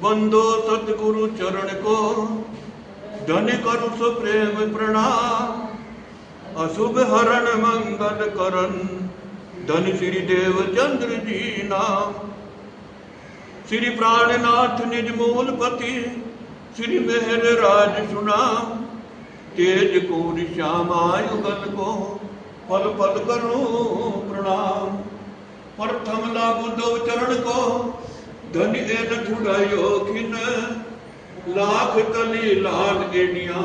बंदो सतगुरु चरण को धन करु सो प्रेम प्रणाम। अशुभ हरण मंगल करन धन श्री देव चंद्र जी नाम। श्री प्राणनाथ निज मूल पति श्री मेहर राज सुनाम। तेज कूर श्यामायुगल को पल पल करूं प्रणाम। प्रथम लागू दो चरण को धन एन छुड़ायो खिन। लाख कली लाल एडिया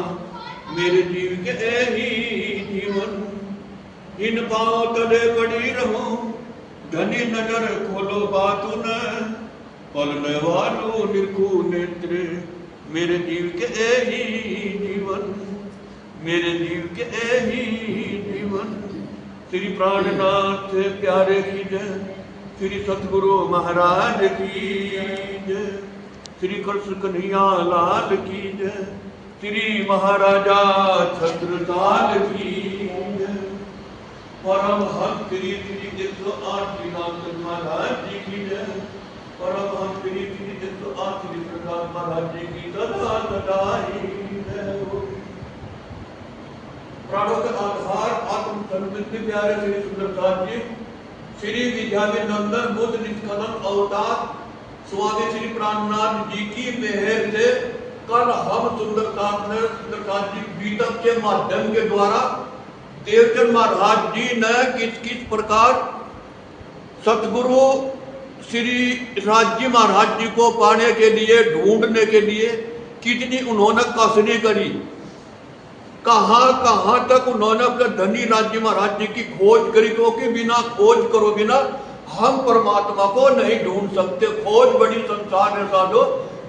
मेरे जीव के ही जीवन। इन पांव तले पड़ी रहूं धनी नजर खोलो बातु न। पलने वालों निरखू नेत्र मेरे जीव के ही जीवन। मेरे जीव के ही जीवन। श्री प्राणनाथ प्यारे की जय। श्री सतगुरु महाराज की जय। श्री कृष्ण कन्हैया लाल की जय। श्री महाराजा छत्रसाल की जय। परमहंस श्री 108 नाथ महाराज जी की जय। परमहंस श्री 108 श्री प्रसाद महाराज जी की सदा सदा जय हो। प्राणों के आधार आत्म संतुष्टि प्यारे श्री सुंदरदास जी। श्री विद्यानंदन बुद्ध निष्कलंक अवतार स्वामी श्री प्राणनाथ जी की मेहर से कल हम सुंदरदास जी बीतक के माध्यम के द्वारा देवचंद महाराज जी ने किस प्रकार सतगुरु श्री राज जी महाराज जी को पाने के लिए ढूंढने के लिए कितनी उन्होंने कसनी करी। कहां तक उन्होंने अपने धनी राज्य महाराज जी की खोज करी। क्योंकि बिना खोज करो बिना हम परमात्मा को नहीं ढूंढ सकते। खोज बड़ी संसार है साधो।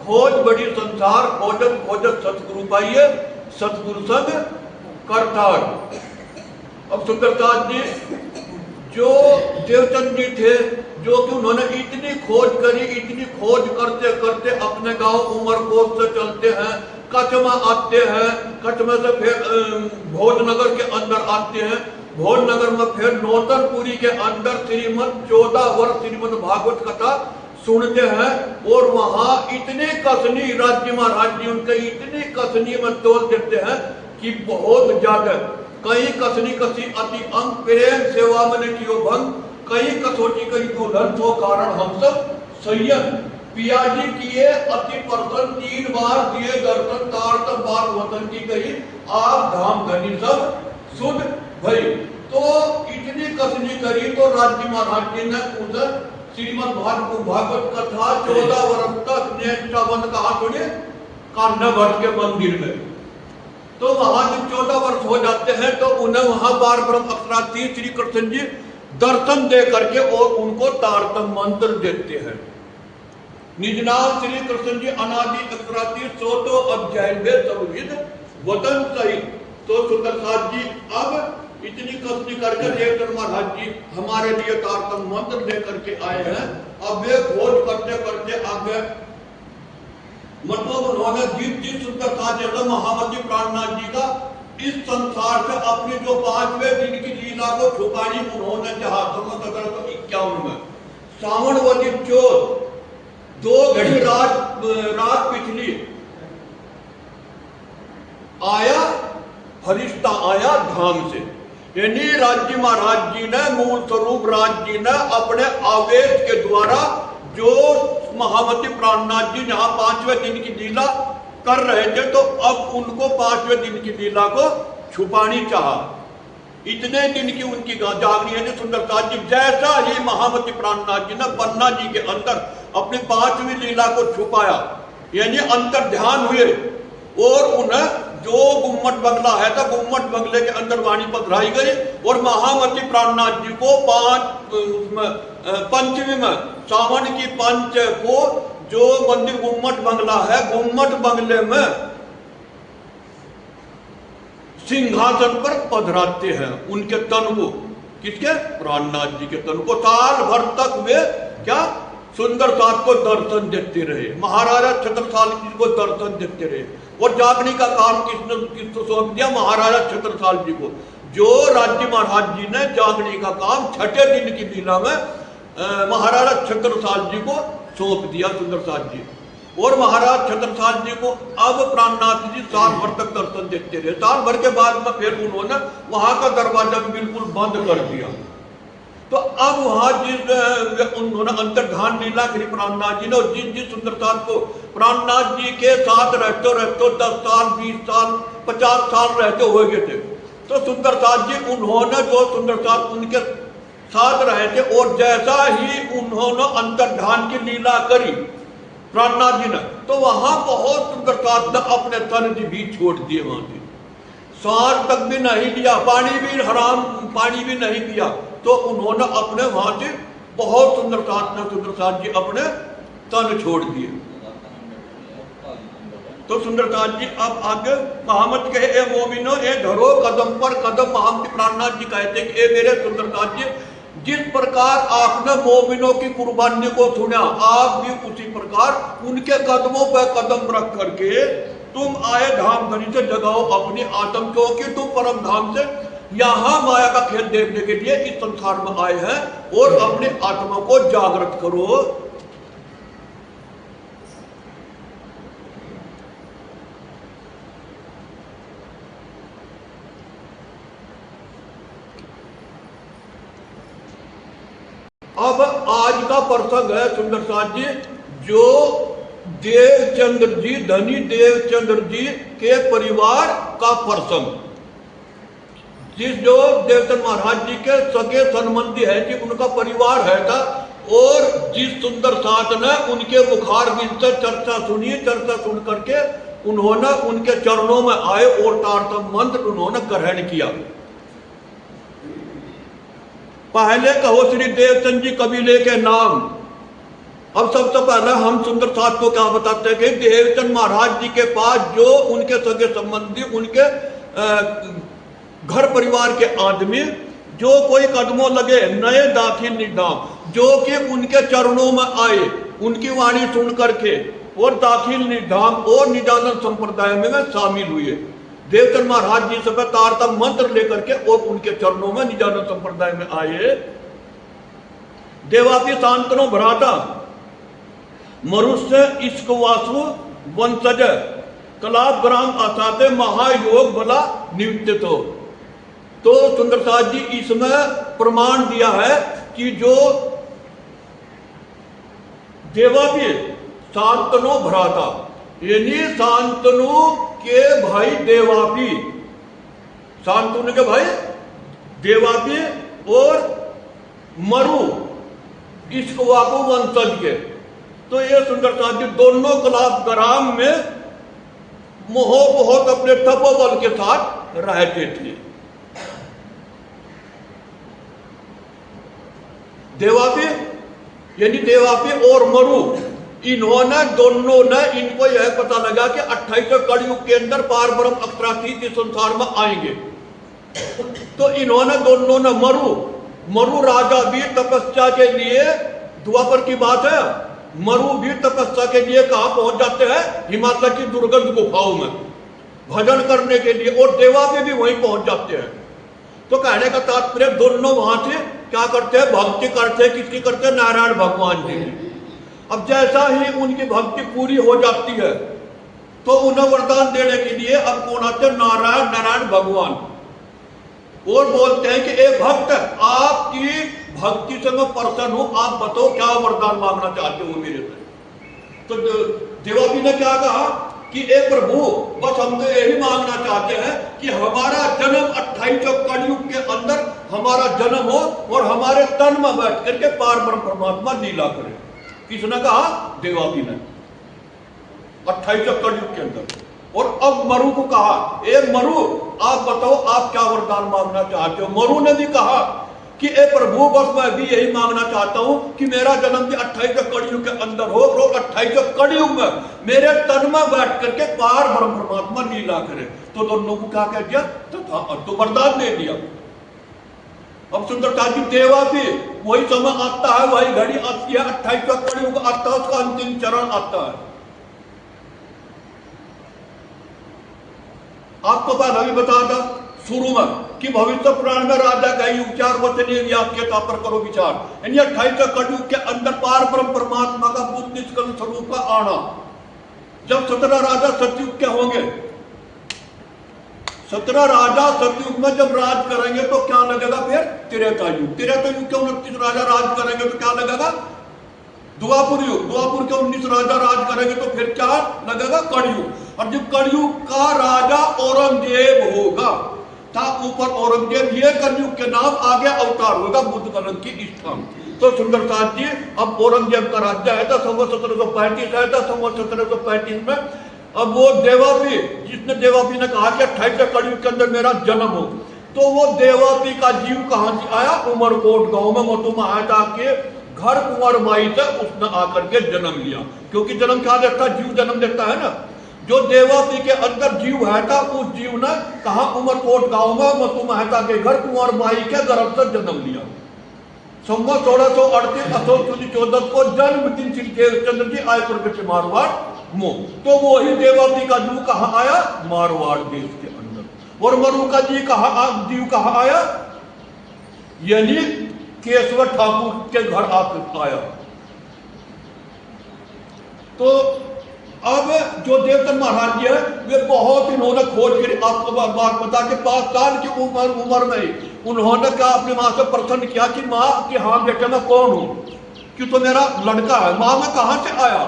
खोज बड़ी संसार खोजत खोजत सतगुरु पाइए सतगुरु संग करतार। अब सुंदरदास जी जो देवचंद जी थे जो कि उन्होंने इतनी खोज करी। इतनी खोज करते करते अपने गांव उमरकोट से चलते हैं कचमा आते हैं। कचमे से फिर भोजनगर के अंदर आते हैं। भोजनगर में फिर नौतनपुरी के अंदर श्रीमद 14 वर्ष श्रीमद भागवत कथा सुनते हैं। और वहां इतने कसनी राज्य महाराज जी उनके इतनी कसनी में तोल देते हैं कि बहुत ज्यादा। कहीं कसनी कसी अति अंग प्रेम सेवा में कियो भंग। कहीं कसोटी कहीं दुल्हन तो कारण हम सब संयम। पियाजी किए अति प्रसन्न 3 बार दिए दर्शन तार बार वतन की कही। आप धाम धनी सब सुध भई। तो इतनी कसनी करी तो राज्य महाराज जी ने उधर श्रीमद भागवत कथा 14 वर्ष तक निष्ठावन कहा सुनिए कान्हा भट्ट के मंदिर में। तो वहां जब 14 वर्ष हो जाते हैं तो उन्हें वहां बार ब्रह्म अक्षराती श्री कृष्ण जी दर्शन दे करके और उनको तारतम मंत्र देते हैं। निज नाम श्री कृष्ण जी अनादि अक्षराती 100 अध्याय में संविध वतन सहित। तो सुंदरदास जी अब इतनी कसनी करके देवचंद महाराज जी हमारे लिए तारतम मंत्र दे करके आए हैं। अब वे खोज करते करते आगे मतलब उन्होंने जिस सुंदरदास जैसा महामती प्राणनाथ जी का इस संसार से अपनी जो 5वें दिन की लीला को छुपानी उन्होंने चाहा। तो 51 में सावनवती चौथ 2 घड़ी रात पिछली आया फरिश्ता आया धाम से। यानी राज्य महाराज जी ने मूल स्वरूप राज जी ने अपने आवेश के द्वारा जो महामती प्राणनाथ जी जहां 5वें दिन की लीला कर रहे थे तो अब उनको 5वें दिन की लीला को छुपानी चाहा। इतने दिन की उनकी जागनी है। सुंदरदास जी जैसा ही महामती प्राणनाथ जी ने पन्ना जी के अंदर अपनी 5वीं लीला को छुपाया यानी अंतर ध्यान हुए और उन्हें जो गुम्मट बंगला है था गुम्मट बंगले के अंदर वाणी पधराई गई। और महामती प्राणनाथ जी को 5वीं में सावन की पंच को जो मंदिर गुम्मट बंगला है गुम्मट बंगले में सिंहासन पर पधराते हैं उनके तन को। किसके? प्राणनाथ जी के तन को। साल भर तक वे क्या सुंदरदास को दर्शन देते रहे। महाराजा छत्रसाल जी को दर्शन देते रहे। और जागने का काम किसने सौंप दिया? महाराजा छत्रसाल जी को। जो राज्य महाराज जी ने जागने का काम 6ठे दिन की लीला में महाराजा छत्रसाल जी को सौंप दिया सुंदरसाल जी। और महाराज छत्रसाल जी को अब प्राणनाथ जी साल भर तक दर्शन देते रहे। साल भर के बाद में फिर उन्होंने वहां का दरवाजा बिल्कुल बंद कर दिया। तो अब वहां जिस उन्होंने अंतर्धान लीला करी प्राणनाथ जी ने, और जिस सुंदरसाल को प्राणनाथ जी के साथ रहते रहते 10 साल 20 साल 50 साल रहते हो गए थे, तो सुंदरसाल जी उन्होंने जो सुंदरसाल उनके साथ रहे थे, और जैसा ही उन्होंने अंतर्धान की लीला करी प्राणनाथ जी ने, तो वहां बहुत सुंदरसाल ने अपने तन भी छोड़ दिए। वहां से सांस तक भी नहीं लिया, पानी भी हराम पानी भी नहीं पिया। तो उन्होंने अपने वहां से बहुत सुंदरसाल जी अपने तन छोड़ दिए। तो सुंदरसाल जी अब आगे महामत कहे, ए मोमिनो ए धरो कदम पर कदम। महामत प्राणनाथ जी कहते कि ए मेरे सुंदरसाल जी, जिस प्रकार आपने मोमिनों की कुर्बानी को सुना, आप भी उसी प्रकार उनके कदमों पर कदम रख करके तुम आए धाम धनी से जगाओ अपनी आत्म, क्योंकि तुम परम धाम से यहाँ माया का खेल देखने के लिए इस संसार में आए हैं, और अपनी आत्मा को जागृत करो। अब आज का प्रसंग है सुंदरसाल जी, जो देवचंद्र जी, धनी देवचंद्र जी के परिवार का प्रसंग। जिस जो देवचंद्र महाराज जी के सगे संबंधी है कि उनका परिवार है था, और जिस सुंदरसाल ने उनके मुखार बिंद से चर्चा सुनी, चर्चा सुन करके उन्होंने उनके चरणों में आए और तारतम मंत्र उन्होंने ग्रहण किया। पहले कहो श्री देवचंद जी कबीले के नाम। अब सबसे पहले हम सुंदरसाल को क्या बताते हैं कि देवचंद महाराज जी के पास जो उनके सगे संबंधी, उनके घर परिवार के आदमी जो कोई कदमों लगे नए दाखिल निदाम, जो कि उनके चरणों में आए, उनकी वाणी सुन करके और दाखिल निधाम और निजानंद संप्रदाय में शामिल हुए। देवचंद महाराज जी से तारतम मंत्र लेकर के और उनके चरणों में निजानंद संप्रदाय में आए। देवापी शांतनो भ्राता मरुष्य इष्कवासु वंशज कलाप ग्राम आसाते महायोग बला नियुक्त हो। तो सुंदरसाल जी इसमें प्रमाण दिया है कि जो देवापी शांतनु भ्राता, यानी शांतनु के भाई देवापी, शांतनु के भाई देवापी और मरु इष्कवाकु वंशज के, तो ये सुंदरसाल जी दोनों कलाप ग्राम में बहुत अपने तपोबल के साथ रहते थे। देवापी यानी देवापी और मरु, इन्होंने दोनों ने, इनको यह पता लगा कि 28 कलयुग के अंदर पार ब्रह्म अक्षरातीत इस संसार में आएंगे, तो इन्होंने दोनों ने मरु राजा भी तपस्या के लिए, द्वापर की बात है, मरु भी तपस्या के लिए कहां पहुंच जाते हैं? हिमालय की दुर्गंध गुफाओं में भजन करने के लिए, और देवापी भी वहीं पहुंच जाते हैं। तो कहने का तात्पर्य दोनों वहां से क्या करते हैं? भक्ति करते हैं। किसकी करते हैं? नारायण भगवान जी की। अब जैसा ही उनकी भक्ति पूरी हो जाती है तो उन्हें वरदान देने के लिए अब कौन आते हैं? नारायण भगवान, और बोलते हैं कि एक भक्त, आपकी भक्ति से मैं प्रसन्न हूं, आप बताओ क्या वरदान मांगना चाहते हो मेरे से। तो देवापी ने क्या कहा कि ए प्रभु, बस हम तो यही मांगना चाहते हैं कि हमारा जन्म 28 कलयुग के अंदर हमारा जन्म हो और हमारे तन में बैठ करके पार ब्रह्म परमात्मा लीला करे। किसने कहा? देवापी ने, 28 कलयुग के अंदर। और अब मरु को कहा, ए मरु, आप बताओ आप क्या वरदान मांगना चाहते हो। मरु ने भी कहा कि ए प्रभु, बस मैं भी यही मांगना चाहता हूं कि मेरा जन्म भी 28 कलयुग के अंदर हो और 28 कलयुग में मेरे तन में बैठ करके पार ब्रह्म परमात्मा लीला करे। तो दोनों को क्या कह दिया? तो वरदान दे दिया। अब सुंदरसाल जी देवापी, वही समय आता है, वही घड़ी आती है, 28 कलयुग आता है, उसका अंतिम चरण आता है। आपको पहले भी बता था शुरू में कि भविष्य पुराण में राजा का उपचार वचन व्याख्या पर करो विचार। यानी 28 कलयुग के अंदर पार ब्रह्म परमात्मा का बुद्ध निष्कल स्वरूप का आना। जब 17 राजा सतयुग के होंगे, 17 राजा सतयुग में जब राज करेंगे तो क्या लगेगा फिर त्रेता युग। त्रेता युग के 29 राजा राज करेंगे तो क्या लगेगा द्वापुर युग। द्वापुर के 19 राजा राज करेंगे तो फिर क्या लगेगा कलयुग। और जब कलयुग का राजा औरंगजेब होगा था ऊपर औरंगजेब, ये कलयुग के नाम आगे अवतार होगा बुद्ध कलम की स्थान। तो सुंदरसाद जी अब औरंगजेब का राज्य है था संवत 1735 है था। संवत 1735 में अब वो देवापी, जिसने देवापी ने कहा कि 28 कलयुग के अंदर मेरा जन्म हो, तो वो देवापी का जीव कहां से आया, उमरकोट गांव में मोतुमाता के घर कुंवर माई से उसने आकर के जन्म लिया। क्योंकि जन्म क्या देता है, जीव जन्म देता है ना। जो देवापी के अंदर जीव है था उस जीव ने कहा उमरकोट गांव में मोतुमाता के घर कुंवर माई के गर्भ से जन्म लिया। संवत 1638 अशोक 14 को जन्मदिन श्री देवचंद्र जी आए प्रगट से मारवाड़ मो। तो वो ही देवापी का जीव कहाँ आया, मारवाड़ देश के अंदर। और मरु का जीव कहाँ आया, यानी केशव ठाकुर के घर आकर आया। तो अब जो देवचंद महाराज जी है वे बहुत इन्होंने खोज कर आपको बात बता के 5 साल की उम्र में उन्होंने क्या अपनी माँ से प्रश्न किया कि माँ कि हाँ बेटा मैं कौन हूँ, कि तो मेरा लड़का है। माँ मैं कहाँ से आया,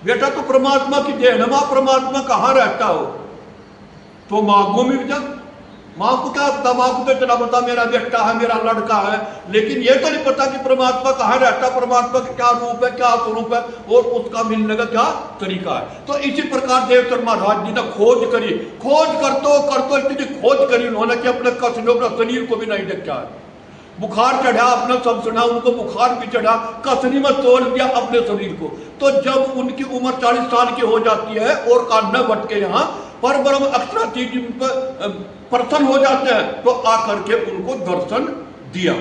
बेटा तो परमात्मा की देन है। माँ परमात्मा कहाँ रहता हो, तो माँ घूमी जा। माँ को क्या पता, माँ को तो इतना पता मेरा बेटा है मेरा लड़का है, लेकिन ये तो नहीं पता कि परमात्मा कहाँ रहता, परमात्मा का क्या रूप है क्या स्वरूप है और उसका मिलने का क्या तरीका है। तो इसी प्रकार देवचंद महाराज जी ने खोज करी। खोज करतो इतनी खोज करी उन्होंने कि अपने कसने अपने शरीर को भी नहीं देखा है। बुखार चढ़ा, अपना सब सुना, उनको बुखार भी चढ़ा, कसनी में तोड़ दिया अपने शरीर को। तो जब उनकी उम्र 40 साल की हो जाती है और कान्हा बट के यहाँ पर ब्रह्म अक्षरातीत प्रसन्न हो जाते हैं, तो आकर के उनको दर्शन दिया।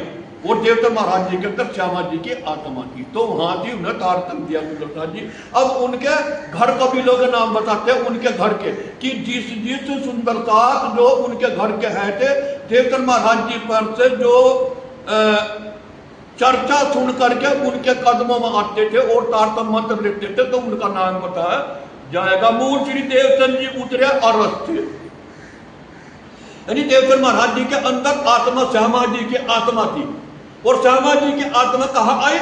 और देवचंद महाराज जी के अंदर श्यामा जी की आत्मा थी, तो वहां जी उन्हें तारतम दिया सुंदरसाद जी। अब उनके घर को भी लोग नाम बताते हैं उनके घर के, कि जिस सुंदरसाद जो उनके घर के हैं थे, देवचंद महाराज जी पर से जो चर्चा सुन करके उनके कदमों में आते थे और तारतम मंत्र लिखते थे, तो उनका नाम बताया जाएगा। मूल श्री देवचंद जी उतरे अरस थे, यानी देवचंद महाराज जी के अंदर आत्मा श्यामा जी की आत्मा थी। और श्यामा जी की आत्मा कहाँ आई,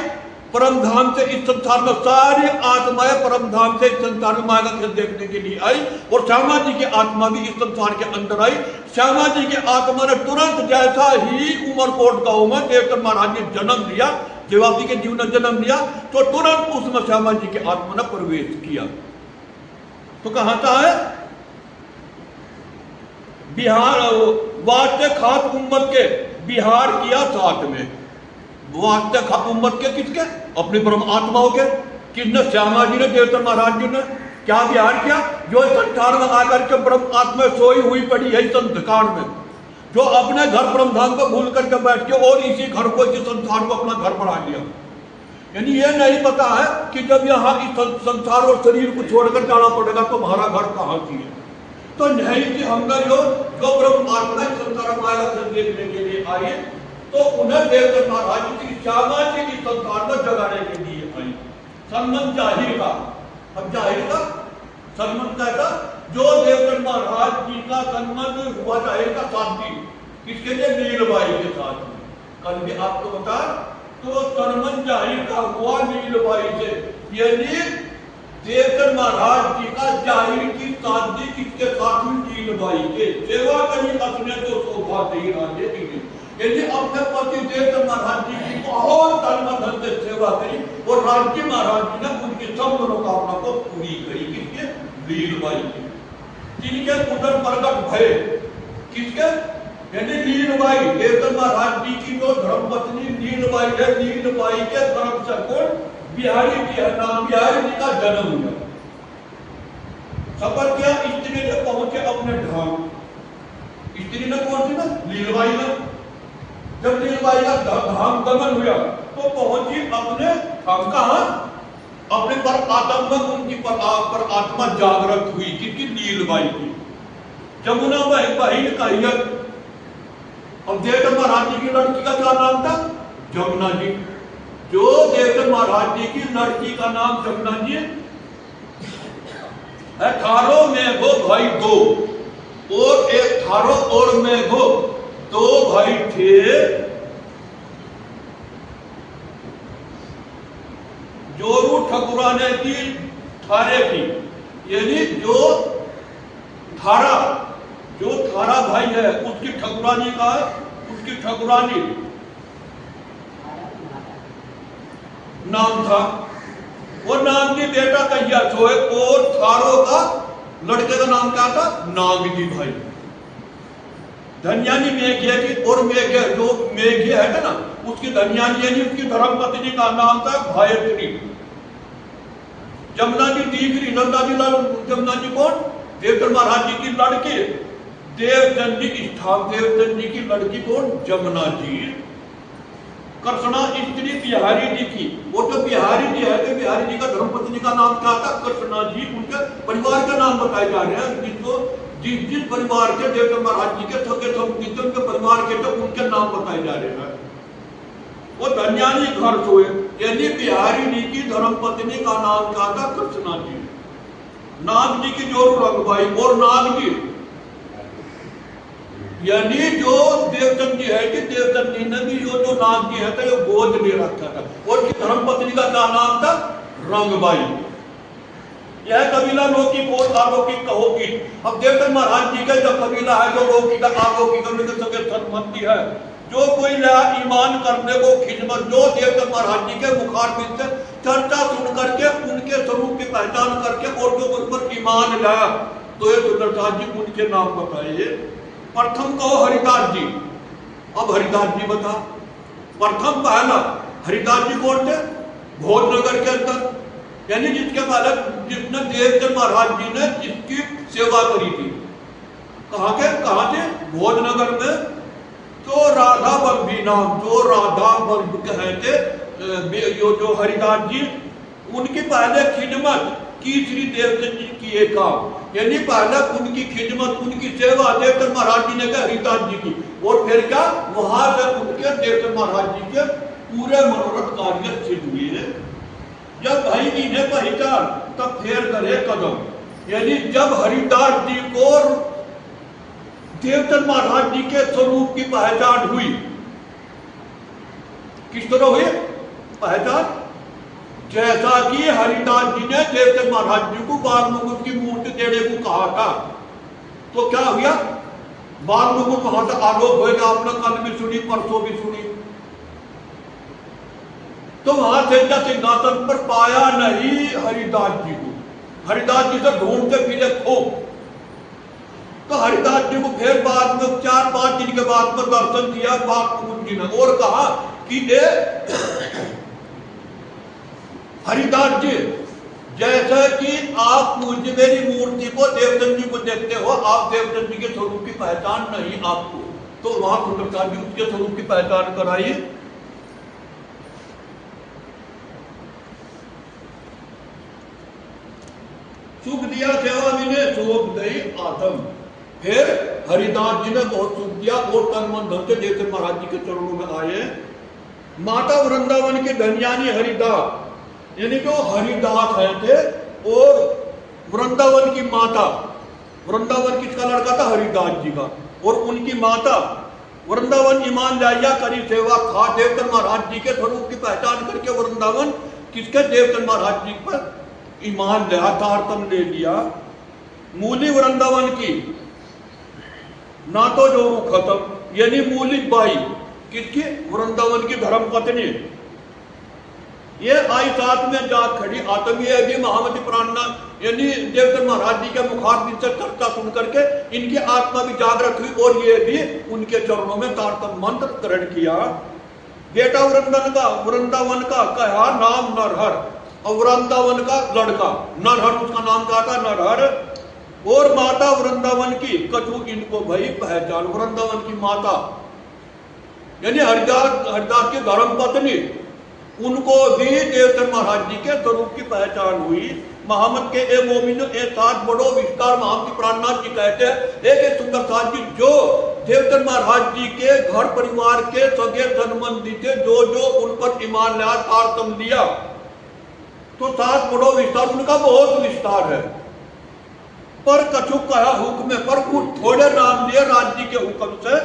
परम धाम से इस संसार में सारी आत्माएं परम धाम से इस संसार में माया का खेल देखने के लिए आई। और श्यामा जी की आत्मा भी इस संसार के अंदर आई। श्यामा जी की आत्मा ने तुरंत जैसा ही उमरकोट गांव में देवचंद महाराज ने जन्म लिया, देवापी के जीव ने जन्म लिया, तो तुरंत उसमें श्यामा जी की आत्मा ने प्रवेश किया। तो कहाँ था है बिहार, वास्ते खास उम्मत के बिहार किया साथ में। वास्ते खास उम्मत के किसके, अपनी परम आत्माओं के। किसने, श्यामा जी ने, देवचंद महाराज जी ने क्या बिहार किया, जो संसार में आकर के परम आत्मा सोई हुई पड़ी है संस्कार में, जो अपने घर परम धाम को भूल करके बैठ के और इसी घर को, इसी संसार को अपना घर बना लिया। यानी ये नहीं पता है कि जब यहाँ इस संसार और शरीर को छोड़कर जाना पड़ेगा तो हमारा घर कहाँ की है। तो नहीं कि हमने जो ब्रह्म आत्मा संसार माया से देखने के लिए आए, तो उन्हें देवचंद महाराज जी श्यामा जी की संसार में जगाने के लिए आई। सन्मन जाहिर का, अब जाहिर का सन्मन कैसा, जो देवचंद महाराज जी का सन्मन हुआ जाहिर का शादी किसके लिए, नीलबाई के साथ में। कल भी आपको बता, तो सन्मन जाहिर का हुआ नीलबाई से, यानी देवचंद महाराज जी का जाहिर की शादी किसके साथ में, नीलबाई के। सेवा करी अपने को शोभा दे राजे की, यानी अपने पति देवचंद महाराज जी की बहुत धर्म से सेवा करी और राज्य महाराज जी ने उनकी सब मनोकामना को पूरी करी। किसके, नीलबाई के। जिनके उधर प्रकट भय किसके, यानी नीलबाई, देवचंद महाराज जी की जो धर्मपत्नी नीलबाई है, नीलबाई के धर्म से कौन, बिहारी जी है नाम, बिहारी जी का जन्म हुआ। सफर किया, स्त्री ने पहुंचे अपने धाम। स्त्री ने कौन सी ना, नीलबाई ने। जब नीलबाई का धाम गमन हुआ तो पहुंची अपने धाम, कहां, अपने पर आत्मा में उनकी पर आत्मा जागृत हुई, किसकी, नीलबाई की। जमुना बहन कहियत अब देवचंद महाराज जी की लड़की का क्या नाम था? जमुना जी। जो देवचंद महाराज जी की लड़की का नाम जमुना जी, 18 में वो भाई दो, और 18 और में वो दो भाई थे। जोरू ठकुराने की थारे की, यानी जो थारा भाई है उसकी ठकुरानी का, उसकी ठकुरानी नाम था। वो नाम की बेटा कहिया सोए, और थारों का लड़के का नाम क्या था? नागजी भाई। धन्यानी मेघे की, और मेघे जो मेघे है ना, उसकी धन्यानी यानी उसकी धर्मपत्नी का नाम था भायत्री। जमुना जी तीसरी, नंदा जी लाल जमुना जी कौन? देवचंद महाराज जी की लड़की, देवचंद जी की देवचंद जी की लड़की कौन? जमुना जी। कृष्णा स्त्री बिहारी जी की, वो जो बिहारी जी है, तो बिहारी जी का धर्मपत्नी का नाम क्या था? कृष्णा जी। उनके परिवार का नाम बताए जा रहे हैं, जिसको जिस परिवार के देवचंद महाराज जी के सगे उनके परिवार के तो उनके नाम बताए जा रहे हैं। वो धन्यानी घर सोए, यानी बिहारी जी की धर्मपत्नी का नाम क्या था? कृष्णा जी। नाग जी की जोरू रंगबाई, और नाग जी यानी जो देवचंद जी है कि देवचंद जी ने भी जो नाग जी है तो गोद ले रखा था, और उसकी धर्मपत्नी का क्या नाम था? रंगबाई। यह कबीला लौकिक और अलौकिक कहो की। अब देवचंद महाराज जी का जो कबीला है, जो लौकिक अलौकिक सबके संबंधी है, जो कोई ईमान करने को खिदमत, जो देवचंद महाराज जी के मुखारबिन से चर्चा सुन करके उनके स्वरूप की पहचान करके और जो उन पर ईमान लाया, तो ये सुंदरदास जी उनके नाम बताइए। प्रथम कहो हरिदास जी। अब हरिदास जी बता, प्रथम पहला हरिदास जी कौन थे? भोजनगर के अंदर, यानी जिसके पहले जिसने देवचंद महाराज जी ने जिसकी सेवा करी थी। कहाँ थे? भोजनगर में। तो राधा बल्लभी नाम, जो राधा बल्लभ कहते जो हरिदास जी, उनकी पहले खिदमत की श्री देवचंद जी की एक काम, यानी पहले उनकी खिदमत, उनकी सेवा देवचंद महाराज जी ने कहा हरिदास जी की, और फिर क्या वहां से उनके देवचंद महाराज जी के पूरे मनोरथ कार्य सिद्ध हुए। जब भाई इन्हें पहचान तब फेर करे कदम, यानी जब हरिदास जी को देवचंद महाराज जी के स्वरूप की पहचान हुई, किस तरह हुई पहचान? जैसा कि हरिदास जी ने देवचंद महाराज जी को बाल मुकुट की मूर्ति देने को कहा था, तो क्या हुआ? बाल मुकुट वहां से आलोक होगा। आपने कल भी सुनी, परसों भी सुनी। तो वहां से सिंहासन पर पाया नहीं हरिदास जी को, हरिदास जी से ढूंढते फिरे खूब। तो हरिदास जी को फिर बाद में 4-5 दिन के बाद में दर्शन दिया बाल मुकुट जी ने, और कहा कि हरिदास जी, जैसा कि आप मुझे मेरी मूर्ति को देवचंद जी को देखते हो, आप देवचंद जी के स्वरूप की पहचान नहीं आपको। तो वहां सुंदरदास जी उसके स्वरूप की पहचान कराई। सुख दिया सेवा मिले शोभ दई आत्म। फिर हरिदास जी ने बहुत सुख दिया और तन मन धन से देवचंद महाराज जी के चरणों में आए। माता वृंदावन के धन्यानी हरिदास, यानी कि वो हरिदास है थे, और वृंदावन की माता, वृंदावन किसका लड़का था? हरिदास जी का। और उनकी माता वृंदावन ईमान लाया करी सेवा खा, देवचंद महाराज जी के स्वरूप की पहचान करके वृंदावन किसके? देवचंद महाराज जी पर ईमान लिया, तारतम ले लिया। मूली वृंदावन की ना तो जोरू खत्म, यानी मूली बाई किसकी? वृंदावन की धर्मपत्नी। ये आई साथ में जा खड़ी आत्मीय भी महामती प्राणना, यानी देवचंद महाराज जी के मुखारबिन से चर्चा सुन करके इनकी आत्मा भी जागृत हुई, और ये भी उनके चरणों में तारतम मंत्र ग्रहण किया। बेटा वृंदावन का कहा नाम नरहर, और वृंदावन का लड़का नरहर, उसका नाम क्या था? नरहर। और माता वृंदावन की कछु इनको भाई पहचान, वृंदावन की माता यानी हरिदास की धर्मपत्नी, उनको भी देवचंद महाराज जी के स्वरूप की पहचान हुई। मोहम्मद के ए मोमिनो ए साथ बड़ो विस्तार महामती प्राणनाथ जी कहते हैं, एक सुंदरदास जी, जो देवचंद महाराज जी के घर परिवार के सगे संबंधी थे, जो जो उन पर ईमान लिया, तारतम लिया, तो साथ बड़ो विस्तार, उनका बहुत विस्तार है। पर कछु कहा हुक्म पर कुछ थोड़े नाम लिए राज्य के हुक्म से,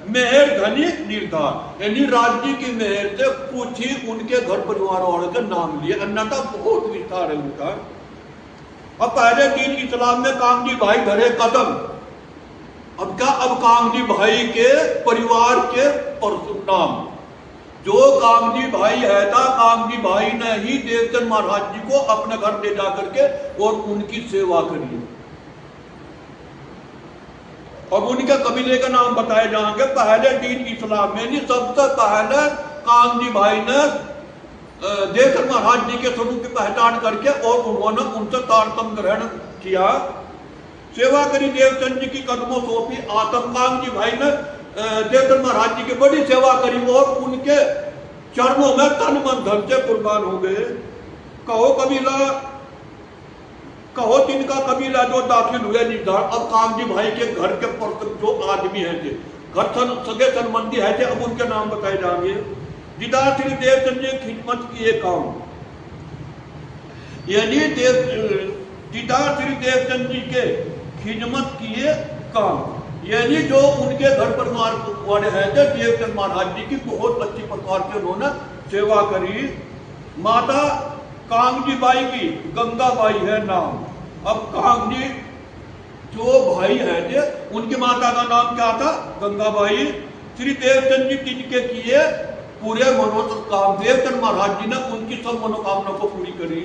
मेहर धनी निर्धार, यानी राज्य की मेहर से कुछ ही उनके घर परिवार वालों के नाम लिए, अन्यथा बहुत विस्तार है उनका। अब पहले दिन इस्लाम में कामजी भाई धरे कदम। अब क्या, अब कामजी भाई के परिवार के नाम, जो कामजी भाई है था, कामजी भाई ने ही देवचंद महाराज जी को अपने घर ले जाकर के और उनकी सेवा करी। अब उनके कबीले का नाम बताए जाएंगे। पहले दिन इस्लाम में सबसे पहले कामजी भाई ने देवचंद महाराज जी के स्वरूप की पहचान करके और उन्होंने उनसे तारतम ग्रहण किया, सेवा करी, देवचंद जी की कदमों सौंपी। आतम कामजी भाई ने देवचंद महाराज जी की बड़ी सेवा करी और उनके चरणों में तन मन धन से कुर्बान हो गए। कहो कबीला, कहो जिनका कबीला जो दाखिल हुए निर्धार। अब कामजी भाई के घर के जो आदमी है थे, घर सगे संबंधी है थे, अब उनके नाम बताए जाएंगे। दीदार श्री देवचंद जी खिदमत किए काम, यानी दीदार श्री देवचंद जी के खिदमत किए काम, यानी जो उनके घर परिवार वाले हैं थे, देवचंद महाराज जी की बहुत अच्छी प्रकार से उन्होंने सेवा करी। माता कामजी बाई की गंगाबाई है नाम। अब कामजी जो भाई है थे, उनकी माता का नाम क्या था? गंगाबाई। श्री देवचंद जी जिनके किए पूरे मनोरथ काम, देवचंद महाराज जी ने उनकी सब मनोकामना को पूरी करी।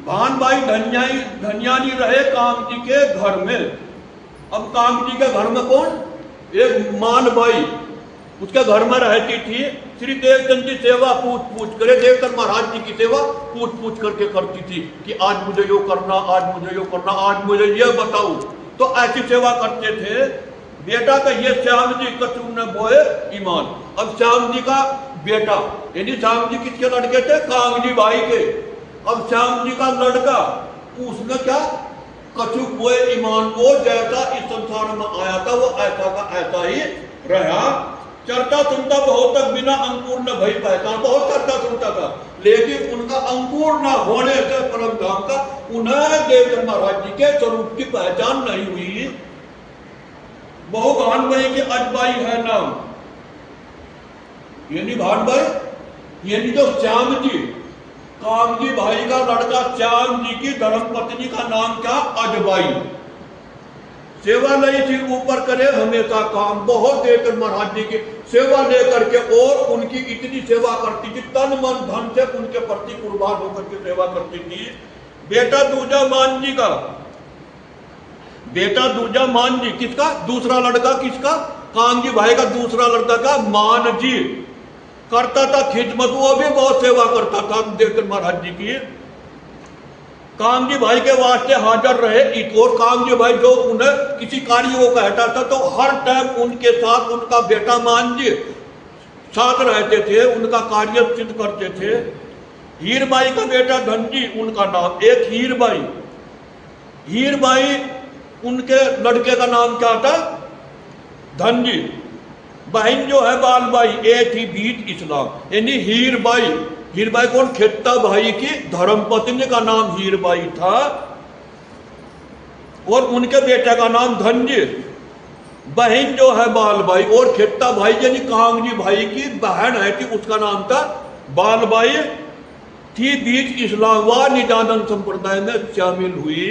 भानबाई धनियानी रहे कामजी के घर में। अब कामजी के घर में कौन? एक मानबाई उसके घर में रहती थी। श्री देवचंद जी सेवा पूछ करे, देवचंद महाराज जी की सेवा पूछ करके करती थी कि आज मुझे यो करना, आज मुझे यो करना, आज मुझे ये बताओ, तो ऐसी सेवा करते थे। बेटा का ये श्याम जी कचू ने बोए ईमान। अब श्याम जी का बेटा, यानी श्याम जी किसके लड़के थे? कामजी भाई के। अब श्याम जी का लड़का, उसने क्या कचू बोए ईमान को, जैसा इस संसार में आया था वो ऐसा का ऐसा ही रहा। चर्चा सुनता बहुत तक, बिना अंकुर न भई पहचान, बहुत चर्चा सुनता था, लेकिन उनका अंकुर न होने से परम धाम का उन्हें देवचंद महाराज जी के स्वरूप की पहचान नहीं हुई। बहु भानबाई की अजबाई है नाम, यानी भानबाई, यानी जो श्याम जी, कामजी भाई का लड़का श्याम जी की धर्मपत्नी का नाम क्या? अजबाई। सेवा नहीं थी ऊपर करे हमेशा काम, बहुत देवचंद महाराज जी की सेवा लेकर के और उनकी इतनी सेवा करती थी, तन मन धन से उनके प्रति कुर्बान होकर के सेवा करती थी। बेटा दूजा मान जी का, बेटा दूजा मान जी किसका? दूसरा लड़का किसका? कामजी भाई का दूसरा लड़का का मान जी करता था खिदमत, वो भी बहुत सेवा करता था देवचंद महाराज जी की। कामजी भाई के वास्ते हाजिर रहे। और कामजी भाई जो उन्हें किसी कार्य को कहता था तो हर टाइम उनके साथ उनका बेटा मान जी साथ रहते थे, उनका कार्य सिद्ध करते थे। हीरबाई का बेटा धनजी उनका नाम, एक हीरबाई। हीरबाई उनके लड़के का नाम क्या था? धनजी। बहन जो है बालबाई, एक ही बीच इस्लाम, यानी हीरबाई। हीरबाई कौन? खेत्ता भाई की धर्मपत्नी का नाम हीरबाई था और उनके बेटे का नाम धनजी। बहन जो है बालबाई और खेत्ता भाई यानी कामजी भाई की बहन है थी, उसका नाम था बालबाई। थी बीच इस्लाम व निजानंद संप्रदाय में शामिल हुई।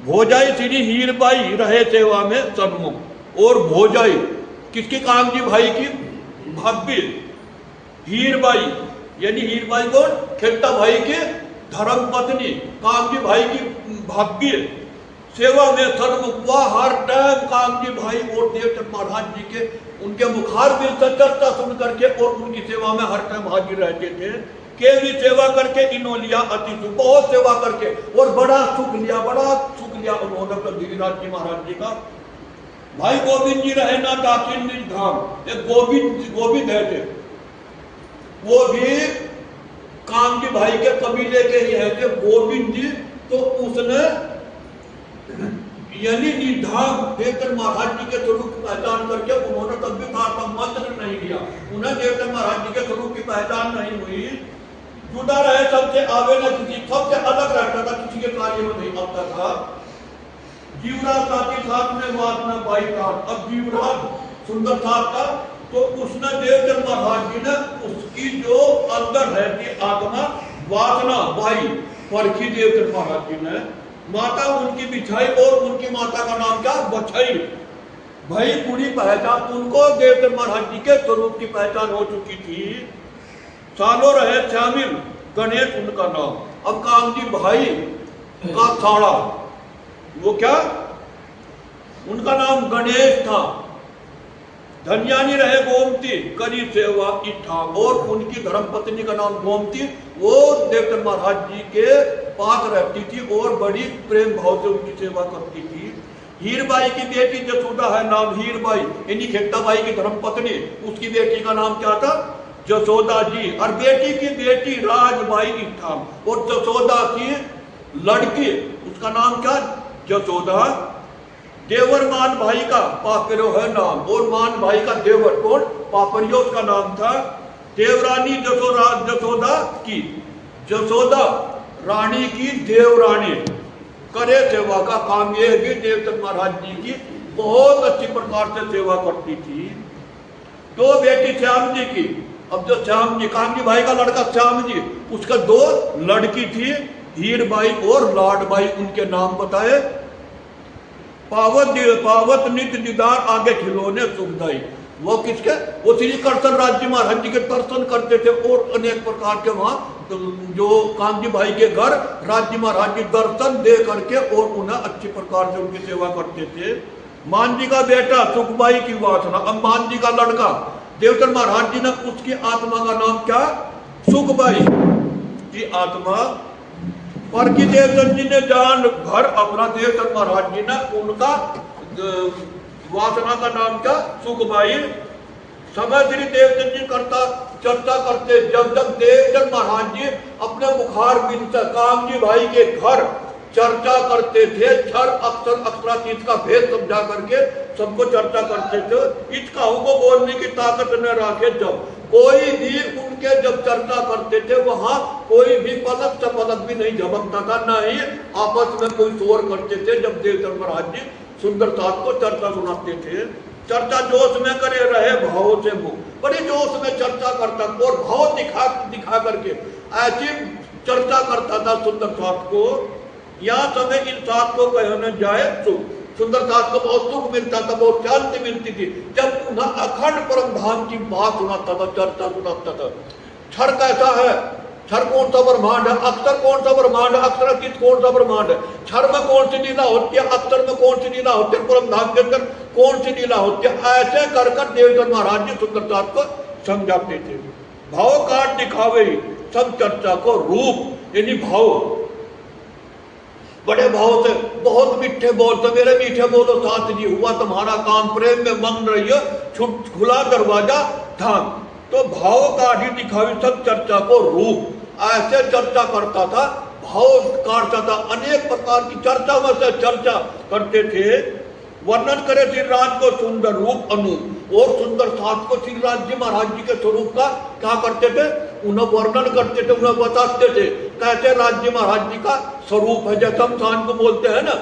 भोजाई श्री हीरबाई रहे सेवा में सन्मुख। और भोजाई किसकी? कामजी भाई की भाभी हीरबाई, यानी हीरबाई कौन? खेत्ता भाई के धर्मपत्नी, कामजी भाई की भाभी, सेवा में सन्मुख। हर टाइम कामजी भाई और देवचंद महाराज जी के उनके मुखार में चर्चा सुन करके और उनकी सेवा में हर टाइम हाजिर रहते थे। के भी सेवा करके इन्हों लिया अति सुख, बहुत सेवा करके और बड़ा सुख लिया, बड़ा सुख लिया उन्होंने गिरिराज जी महाराज जी का। भाई गोविंद जी रहे ना दाखिल निज धाम, एक गोविंद है थे, वो भी कामजी भाई के कबीले के ही है थे गोविंद जी। तो उसने यानी निधान देवचंद महाराज जी के स्वरूप की पहचान करके उन्होंने तब भी भारत मंत्र नहीं दिया। उन्हें देवचंद महाराज जी के स्वरूप की पहचान नहीं हुई। जुदा रहे सबसे, आवे न किसी, सबसे अलग रहता था, किसी के कार्य में नहीं आता था। जीवराज साथी साथ में वासना बाई प्राण। अब जीवराज सुंदर साथ का, तो उसने देवचंद महाराज जी ने उसकी जो अंदर रहती आत्मा वासना बाई परखी देवचंद महाराज जी ने। माता उनकी बिछाई और उनकी माता का नाम क्या? बछई। भाई पूरी पहचान उनको देवचंद महाराज जी के स्वरूप की पहचान हो चुकी थी। सालों रहे शामिल गणेश उनका नाम। अब कामजी भाई का साड़ा, वो क्या? उनका नाम गणेश था। धन्यानी रहे गोमती, करी सेवा इच्छा, और उनकी धर्मपत्नी का नाम गोमती, वो देवचंद महाराज जी के पास रहती थी और बड़ी प्रेम भाव से उनकी सेवा करती थी। हीरबाई की बेटी जसोदा है नाम, हीरबाई यानी खेताबाई की धर्मपत्नी, उसकी बेटी का नाम क्या था? जसोदा जी। और बेटी की बेटी राजबाई इच्छा, और जसोदा की लड़की उसका नाम क्या? जसोदा। देवर मान भाई का पापरो है नाम, और मान भाई का देवर कौन? पापरियो उसका नाम था। देवरानी जसोदा की, जसोदा रानी की देवरानी, करे सेवा का काम। यह भी देवचंद महाराज जी की बहुत अच्छी प्रकार से सेवा करती थी। दो बेटी श्याम जी की। अब जो श्याम जी, कामजी भाई का लड़का श्याम जी, उसका दो लड़की थी, हीरबाई और लाडबाई, उनके नाम बताए। पावत नित्य दीदार आगे खिलौने सुखदाई। वो किसके? वो श्री कृष्ण राज्य महाराज जी के दर्शन करते थे, और अनेक प्रकार के वहां जो कामजी भाई के घर राज्य महाराज जी दर्शन दे करके और उन्हें अच्छी प्रकार से उनकी सेवा करते थे। मान जी का बेटा सुखबाई की वासना। अब मान जी का लड़का देवचंद महाराज जी ने, उसकी आत्मा का नाम क्या? सुखबाई की आत्मा। पर की देवचंद जी ने जान घर अपना, देवचंद महाराज जी ने उनका वासना का नाम क्या? सुखबाई। समय श्री देवचंद जी करता चर्चा करते, जब जब देवचंद महाराज जी अपने बुखार बिनता कामजी भाई के घर चर्चा करते थे, क्षर अक्षर अक्षरातीत का भेद समझा करके सबको चर्चा करते थे। इस काहू को बोलने की ताकत न रखे। जब कोई भी उनके जब चर्चा करते थे, वहां कोई भी पलक से पलक भी नहीं झपकता था, न ही आपस में कोई शोर करते थे। जब देवचंद महाराज जी सुंदर साथ को चर्चा सुनाते थे, चर्चा जोश में करे रहे भावों से मुख, बड़े जोश में चर्चा करता और भाव दिखा करके ऐसी चर्चा करता था सुंदर साथ को। यहाँ समय इन साथ को कहने जाए सुख, सुंदर साथ को बहुत सुख मिलता था, बहुत शांति मिलती थी जब उन्हें अखंड परम धाम की बात सुनाता था, चर्चा सुनाता था। क्षर कैसा है? क्षर कौन सा ब्रह्मांड है? अक्षर कौन सा ब्रह्मांड है? अक्षरातीत कौन सा ब्रह्मांड है? क्षर में कौन सी लीला होती है? अक्षर में कौन सी लीला होती है? परम धाम के अंदर कौन सी लीला होती है? ऐसे कर कर देवचंद महाराज जी सुंदर साथ को समझाते थे। भाव काट दिखावे सब चर्चा को रूप यानी भाव, बड़े भाव से बहुत मीठे बोलते, मेरे मीठे बोलो साथ जी, हुआ तुम्हारा काम, प्रेम में मंग रही है, खुला दरवाजा धाम। तो भाव काढ़ी दिखावी सब चर्चा को रूप, ऐसे चर्चा करता था, भाव काटता था, अनेक प्रकार की चर्चा में से चर्चा करते थे। वर्णन करे श्री राज को सुंदर रूप अनूप, और सुंदर साथ को श्री राज जी महाराज जी के स्वरूप का क्या करते थे? उन्हें वर्णन करते थे, उन्हें बताते थे कैसे राज्य महाराज जी का स्वरूप है। जैसे हम शान को बोलते हैं ना,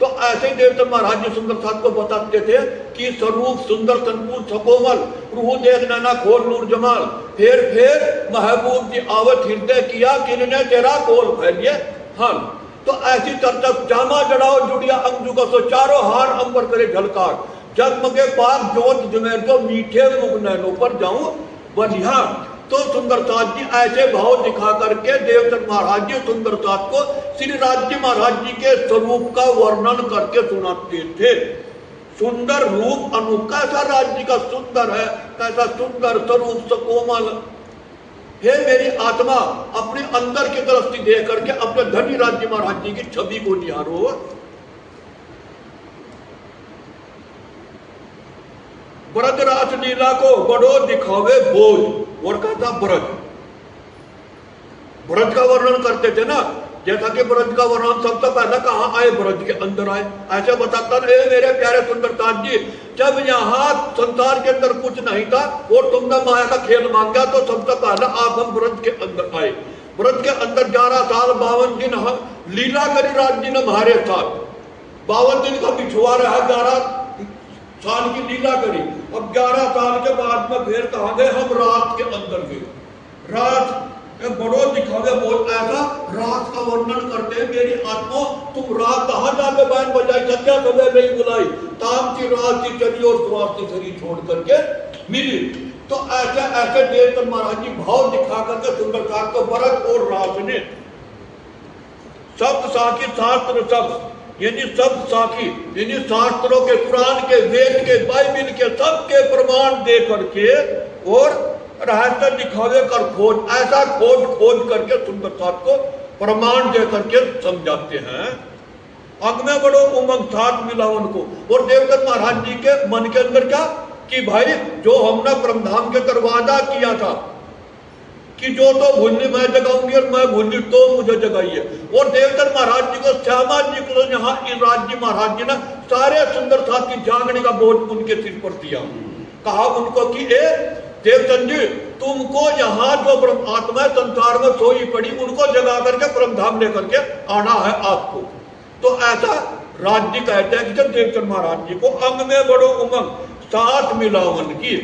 तो ऐसे ही देवचंद महाराज जी सुंदर साथ को बताते थे कि स्वरूप सुंदर संपूर्ण सकोमल, रूह देख नैना खोल नूर जमाल, फेर महबूब जी आवत हृदय किया किन्ने तेरा कोल फैलिए हम। तो ऐसी चर्चा, जामा जड़ाओ जुड़िया अंगजुगा सो, चारों हार अंबर करे झलकार, जगमगे पाक जोत जमेर जो मीठे मुख नैनों पर जाऊं बलिहा। तो सुंदर साथ जी ऐसे भाव दिखा करके देवचंद महाराज जी सुंदर साथ को श्री राज्य महाराज जी के स्वरूप का वर्णन करके सुनाते थे। सुंदर रूप अनूप, कैसा राज्य का सुंदर है, कैसा सुंदर स्वरूप सकोमल। हे मेरी आत्मा, अपने अंदर की दृष्टि देख करके अपने धनी राज्य महाराज जी की छवि को निहारो। ब्रज रास लीला को बड़ो दिखावे बोझ, और कहता ब्रज, ब्रज का वर्णन करते थे ना, जैसा कि ब्रज का वर्णन सबसे पहले कहाँ आए, ब्रज के अंदर आए। ऐसे बताता है मेरे प्यारे सुंदरदास जी, जब यहाँ संसार के अंदर कुछ नहीं था और तुमने माया का खेल मांगा तो सबसे पहले आप हम ब्रज के अंदर आए। ब्रज के अंदर 11 साल 52 दिन हम लीला करी राज जी ने हमारे साथ। 52 दिन का पिछुआ रहा, 11 साल की लीला करी। अब 11 साल के बाद में फिर कहा गए हम रात के अंदर गए। रात बड़ो दिखावे बहुत ऐसा रात का वर्णन करते हैं, मेरी आत्मा तुम रात कहाँ जाके बैन बजाई, सत्या समय नहीं बुलाई, ताम की रात की चली और सुहास की शरीर छोड़ करके मिली। तो ऐसे ऐसे देवतन महाराज जी भाव दिखा करके सुंदरकांड को भरत और रास ने सप्त साखी शास्त्र सब यानी सब साखी यानी शास्त्रों के, कुरान के, वेद के, बाइबिल के सबके प्रमाण दे करके और रहस्य दिखावे कर खोज, ऐसा खोज करके सुंदरकांड को प्रमाण दे करके समझाते हैं। अंग में बड़ो उमंग साथ मिला उनको। और देवदत्त महाराज जी के मन के अंदर क्या कि भाई जो हमने ब्रह्मधाम के दरवाजा किया था कि जो तो भूलनी मैं जगाऊंगी और मैं भूलनी तो मुझे जगाइए। और देवदत्त महाराज जी को, श्यामा जी को यहाँ राज जी महाराज जी ने सारे सुंदर साथ की जागने का बोझ उनके सिर पर दिया। कहा उनको कि देवचंद जी तुमको यहाँ जो ब्रह्म आत्मा संसार में सोई पड़ी उनको जगा करके ब्रह्मधाम लेकर के आना है आपको। तो ऐसा राज जी कहते हैं कि जब देवचंद महाराज जी को अंग में बड़ो उमंग साथ मिलावन की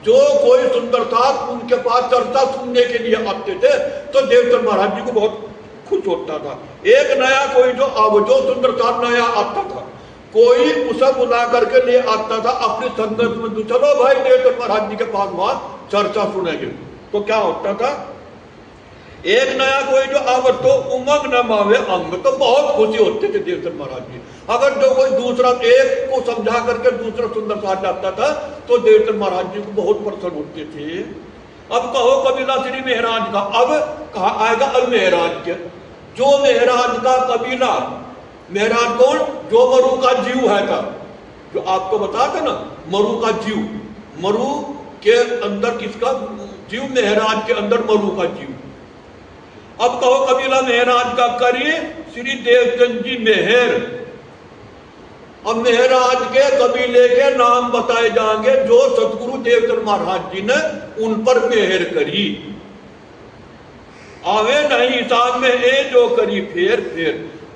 जो कोई सुंदर था उनके पास चर्चा सुनने के लिए आते थे तो देवचंद महाराज जी को बहुत खुश होता था। एक नया कोई जो सुंदर था नया आता था, कोई उसे बुला करके ले आता था अपनी संगत में, चलो भाई देवचंद महाराज जी के पास वहां चर्चा सुनेंगे। तो क्या होता था, एक नया कोई जो आवत तो उमंग न मावे अंग, तो बहुत खुशी होते थे देवचंद महाराज जी। अगर जो कोई दूसरा एक को समझा करके दूसरा सुंदर साथ जाता था तो देवचंद महाराज जी को बहुत प्रसन्न होते थे। अब कहो कबीला श्री मेहराज का, अब कहा आएगा अब मेहराज के, जो मेहराज का कबीला, मेहराज कौन, जो मरु का जीव है था, जो आपको बता था ना मरु का जीव, मरु के अंदर किसका जीव, मेहराज के अंदर मरु का जीव। अब कहो कबीला मेहराज का करिए श्री देवचंद जी मेहर। अब मेहराज के कबीले के नाम बताए जाएंगे जो सतगुरु देवचंद महाराज जी ने उन पर मेहर करी। आवे नहीं हिसाब में ए जो करी फेर फेर,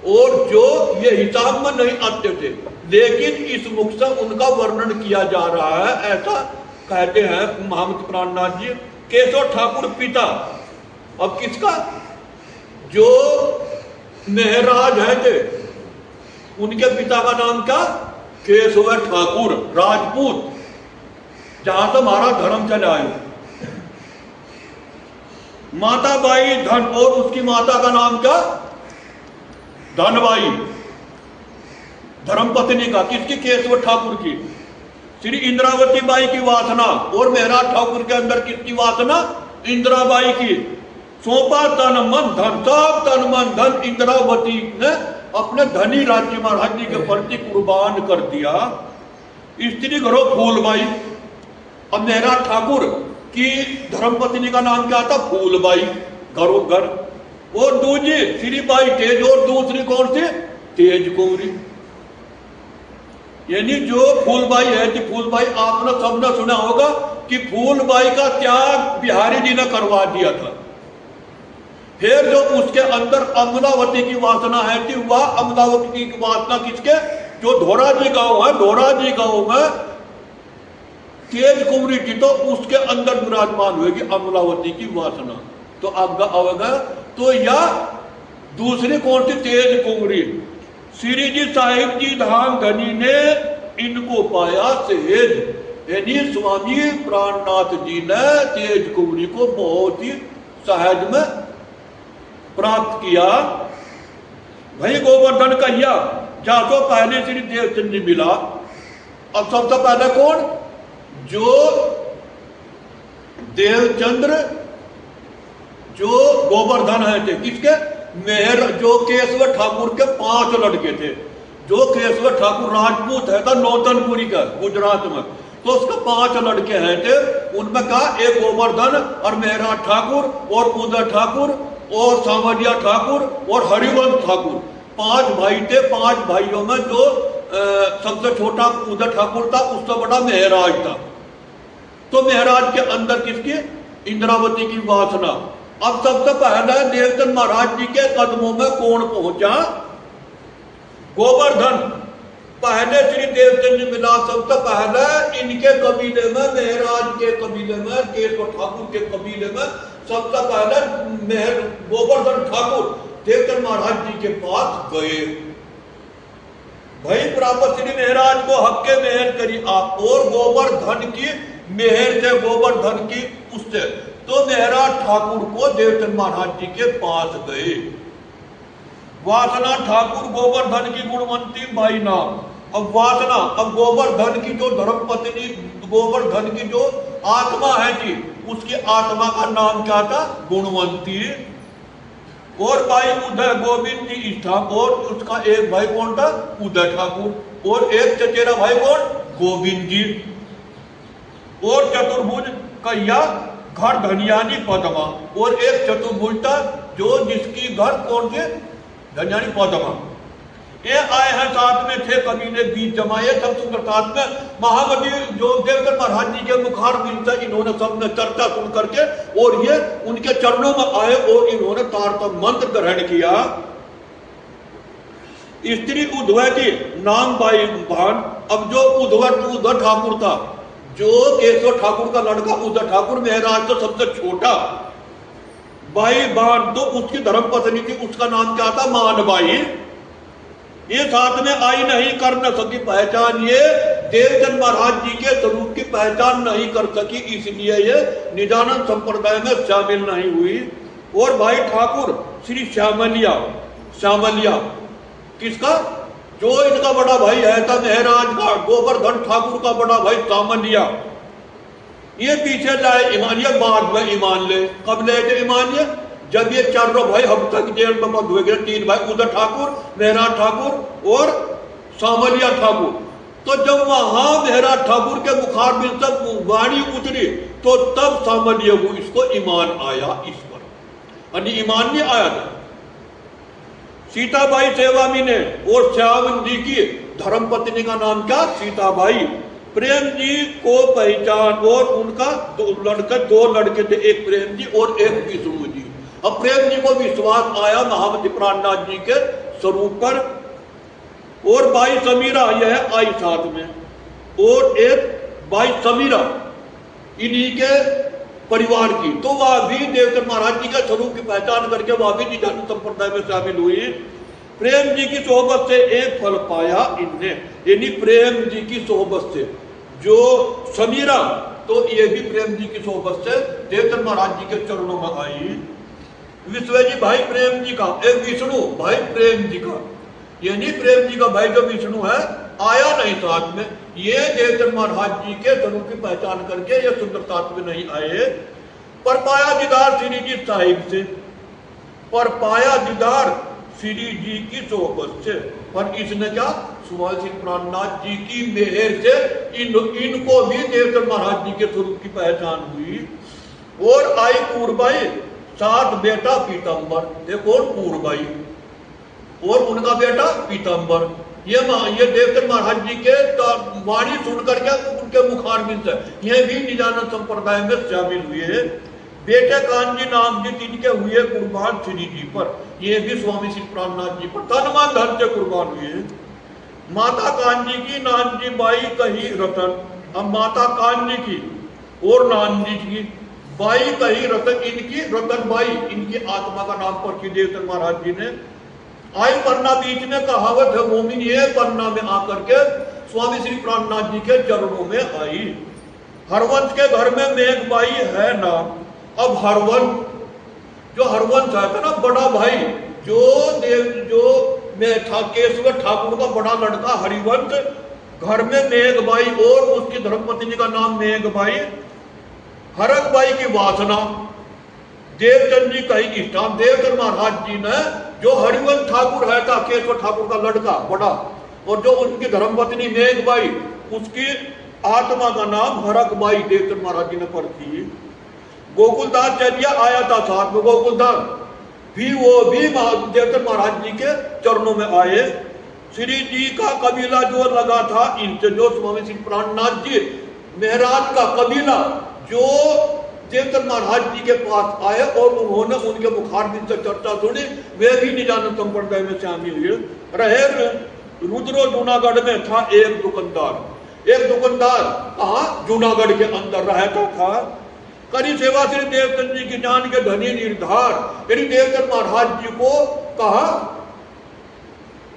और जो ये हिसाब में नहीं आते थे लेकिन इस मुख से उनका वर्णन किया जा रहा है। ऐसा कहते हैं महामत प्राणनाथ जी, केशव ठाकुर पिता, अब किसका, जो मेहराज है थे उनके पिता का नाम क्या, केशव ठाकुर राजपूत, जहां से हमारा धर्म चला है। माता बाई धन, और उसकी माता का नाम क्या, धनबाई, धर्मपत्नी का, किसकी, केशव ठाकुर की। श्री इंद्रावती बाई की वासना, और मेहराज ठाकुर के अंदर किसकी वासना, इंद्राबाई की। सौंपा तन मन धन, सब तन मन धन इंद्रावती ने अपने धनी राज्य महाराज जी के प्रति कुर्बान कर दिया। स्त्री घरों फूलबाई, अब मेहराज ठाकुर की धर्मपत्नी का नाम क्या था, फूलबाई, घरों घर। और दूसरी श्रीबाई तेज, और दूसरी कौन सी, तेज कुंवरी। यानी जो फूलबाई है थी, फूलबाई आपने सबने सुना होगा कि फूलबाई का त्याग बिहारी जी ने करवा दिया था। फिर जो उसके अंदर अमलावती की वासना है थी, वह अमलावती की वासना किसके, जो धोराजी गांव है, धोराजी गांव में तेज कुंवरी थी, तो उसके अंदर विराजमान हुएगी अमलावती की वासना। तो अब आवेगा तो या दूसरी कौन सी, तेज कुंवरी। श्री जी साहिब जी धाम धनी ने इनको पाया सेज, यानी स्वामी प्राणनाथ जी ने तेज कुंवरी को बहुत ही सहज में प्राप्त किया। भाई गोवर्धन कहिया जा तो पहले श्री देवचंद जी मिला। अब सबसे पहले कौन, जो देवचंद्र, जो गोवर्धन है थे, किसके, मेहर, जो केशव ठाकुर के 5 लड़के थे। जो केशव ठाकुर राजपूत है था नौतनपुरी का, गुजरात में, तो उसके 5 लड़के हैं थे। उनमें कहा एक गोवर्धन और मेहराज ठाकुर और उदय ठाकुर और सामरिया ठाकुर और हरिवंश ठाकुर, 5 भाई थे। 5 भाइयों में जो सबसे छोटा उदय ठाकुर था, उससे बड़ा मेहराज था। तो मेहराज के अंदर किसकी? इंद्रावती की वासना। अब सबसे पहले देवचंद महाराज जी के कदमों में कौन पहुंचा? गोवर्धन। पहले श्री देवचंद जी मिला सबसे पहले इनके कबीले में, मेहराज के कबीले में, केशव ठाकुर के कबीले में सबसे पहले गोवर्धन ठाकुर देवचंद महाराज जी के पास गए। भाई प्राप्त श्री मेहराज को हक के मेहर करी आप, और गोवर्धन की मेहर से, गोवर्धन की उससे, तो मेहराज ठाकुर को देवचंद महाराज जी के पास गए। वासना ठाकुर गोवर्धन की गुणवंती बाई नाम। अब वासना, अब गोवर्धन की जो धर्मपत्नी, गोवर्धन की जो आत्मा है जी, उसकी आत्मा का नाम क्या था? गुणवंती। और भाई उदय गोविंद जी स्थान, और उसका एक भाई कौन था? उदय ठाकुर। और एक चचेरा भाई कौन? गोविंद जी। और चतुर्भुज कैया घर धनियानी पदमा, और एक चतुर्भुज था जो जिसकी घर कौन थे? धनियानी पदमा। ये आए हैं साथ में, थे कबीले 20 जमाए, सब सुंदर साथ में। महामती जो देवचंद महाराज जी के मुखार मिलता, इन्होंने सबने चर्चा सुन करके और ये उनके चरणों में आए और इन्होंने तारतम मंत्र ग्रहण किया। स्त्री उद्धव की नाम बाई भान। अब जो उद्धव ठाकुर था, जो केशव ठाकुर का लड़का उद्धव ठाकुर, मेहराज तो सबसे छोटा, बाई बान तो उसकी धर्मपत्नी थी, उसका नाम क्या था? मानबाई। ये साथ में आई नहीं कर न सकी पहचान, ये देवचंद महाराज जी के स्वरूप की पहचान नहीं कर सकी, इसलिए ये निजानंद संप्रदाय में शामिल नहीं हुई। और भाई ठाकुर श्री श्यामलिया, श्यामलिया किसका? जो इनका बड़ा भाई है था मेहराज का, गोवर्धन ठाकुर का बड़ा भाई सामलिया। ये पीछे लाए ईमानिया, बाद में ईमान ले। कब ले थे ईमानिया? जब ये चारों भाई हम तक जेल में बंद हुए गए, 3 भाई उदय ठाकुर, मेहराज ठाकुर और सामलिया ठाकुर। तो जब वहां मेहराज ठाकुर के मुखार में सब वाणी उतरी, तो तब सामलिया को इसको ईमान आया इस पर, यानी ईमान नहीं आया था। सीताबाई सेवामी ने और श्याम जी की धर्मपत्नी का नाम क्या? सीताबाई। प्रेम जी को पहचान, और उनका 2 लड़के थे, एक प्रेम जी और एक विष्णु जी। अब प्रेम जी को विश्वास आया महामती प्राणनाथ जी के स्वरूप पर। और बाई समीरा यह आई साथ में, और एक बाई समीरा इन्हीं के परिवार की, तो वह भी देवचंद महाराज जी के स्वरूप की पहचान करके वह भी निजानंद संप्रदाय में शामिल हुई। प्रेम जी की सोहबत से एक फल पाया इनने, यानी प्रेम जी की सोहबत से जो समीरा, तो ये भी प्रेम जी की सोहबत से देवचंद महाराज जी के चरणों में आई। विश्व जी भाई प्रेम जी का, एक विष्णु भाई प्रेम जी का, यानी प्रेम जी का भाई जो विष्णु है आया नहीं साथ में। ये देवचंद महाराज जी के स्वरूप की पहचान करके ये सुंदर साथ में नहीं आए। पर पाया दीदार श्री जी साहिब से, पर पाया दीदार श्री जी की सोहबत से। पर इसने क्या? सुभाष सिंह प्राणनाथ जी की मेहर से इनको भी देवचंद महाराज जी के स्वरूप की पहचान हुई। और आई पूर्वबाई, 7 बेटा पीताम्बर। देखो पूर्वबाई और उनका बेटा पीताम्बर, ये देवचंद महाराज जी के वाणी सुन करके उनके मुखार में से ये भी निजानंद संप्रदाय में शामिल हुए। बेटे कांजी नाम जी इनके हुए कुर्बान श्री जी पर, ये भी स्वामी श्री प्राणनाथ जी पर तन मन धन से कुर्बान हुए। माता कांजी की नानजी बाई कही रतन। अब माता कांजी की और नानजी की बाई कही रतन, इनकी रतन बाई, इनकी आत्मा का नाम पर की देवचंद महाराज जी ने। आई पन्ना बीच में कहावत है मोमिन, ये पन्ना में आकर के स्वामी श्री प्राणनाथ जी के चरणों में आई। हरवंश के घर में मेघबाई है नाम। अब हरवंश, जो हरवंश है ना बड़ा भाई, जो केशव ठाकुर का बड़ा लड़का हरिवंश, घर में मेघबाई और उसकी धर्मपत्नी का नाम मेघबाई। हरकबाई की वासना, देवचंद जी का ही इष्टाम। देवचंद महाराज जी ने जो हरिवंश ठाकुर है था, केशव ठाकुर का लड़का बड़ा, और जो उनकी धर्मपत्नी मेघबाई, उसकी आत्मा का नाम हरकबाई देवचंद महाराज जी ने परखी। गोकुलदास चलिया आया था साथ में, गोकुलदास वो भी देवतन महाराज जी के चरणों में आए। श्री जी का कबीला जो लगा था इनसे, जो स्वामी श्री प्राणनाथ जी महाराज का कबीला जो देवतन महाराज जी के पास आए और उन्होंने उनके मुखारबिंद से चर्चा सुनी, वे भी निजानंद संप्रदाय में शामिल हुए रहे। रुद्रो जूनागढ़ में था एक दुकानदार कहा जूनागढ़ के अंदर रहता था। करी सेवा श्री देवचंद जी की जान के धनी निर्धार, यदि देवचंद महाराज जी को कहा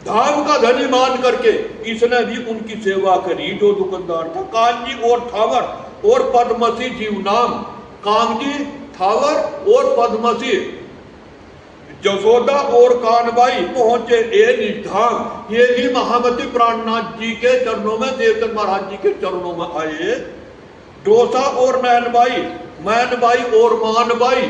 धाम का धनी मान करके इसने भी उनकी सेवा करी। जो दुकानदार था कांजी और थावर और पद्मसी जीव नाम, कांजी थावर और पद्मसी जसोदा और कानबाई पहुंचे ए निधाम। ये भी महामती प्राणनाथ जी के चरणों में, देवचंद महाराज जी के चरणों में आए। डोसा और मैनबाई और मानबाई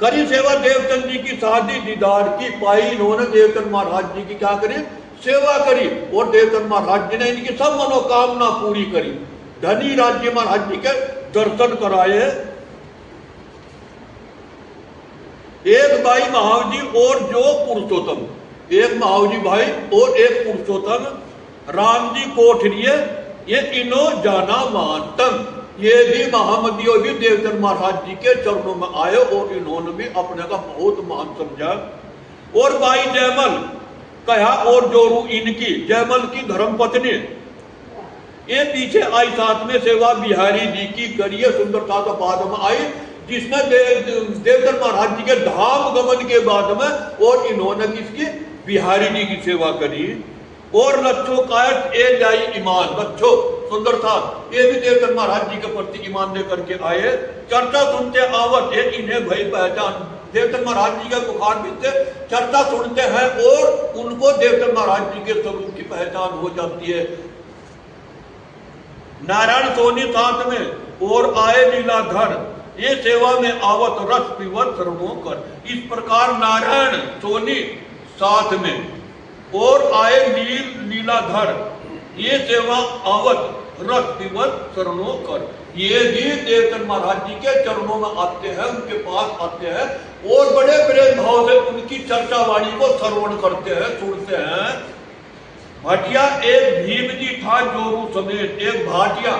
करी सेवा देवचंद जी की शादी दीदार की पाई। इन्होंने देवचंद महाराज जी की क्या करी, सेवा करी और देवचंद महाराज जी ने इनकी सब मनोकामना पूरी करी। धनी राज्य महाराज जी के दर्शन कराए। एक भाई महावजी और जो पुरुषोत्तम, एक महावजी भाई और एक पुरुषोत्तम राम जी कोठरिये, ये इनो जाना मानतम। ये भी महामती और भी देवचंद महाराज जी के चरणों में आए और इन्होंने भी अपने का बहुत मान समझा। और भाई जयमल कहा और जोरू इनकी, जयमल की धर्मपत्नी ये पीछे आई, साथ में सेवा बिहारी जी की करिए। सुंदरता तो बाद में आई, जिसने देवचंद महाराज जी के धाम गमन के बाद में और इन्होंने किसकी, बिहारी जी की सेवा करी। और लच्छो कायत ए जाई ईमान, लच्छो सुंदरता ये भी देवचंद महाराज जी के प्रति ईमान लेकर के आए। चर्चा सुनते आवत है इन्हें भई पहचान, देवचंद महाराज जी के बुखार से चर्चा सुनते हैं और उनको देवचंद महाराज जी के स्वरूप की पहचान हो जाती है। नारायण सोनी साथ में और आए लीलाधर, ये सेवा में आवत रस पीवत सर्वो कर। इस प्रकार नारायण सोनी साथ में और आए लीलाधर, ये सेवा आवत रस पीवत शरणों कर। ये भी देवचंद महाराज जी के चरणों में आते हैं, उनके पास आते हैं और बड़े प्रेम भाव से उनकी चर्चा वाणी को श्रवण करते हैं, सुनते हैं। भाटिया एक भीम जी था जोरू समेत, एक भाटिया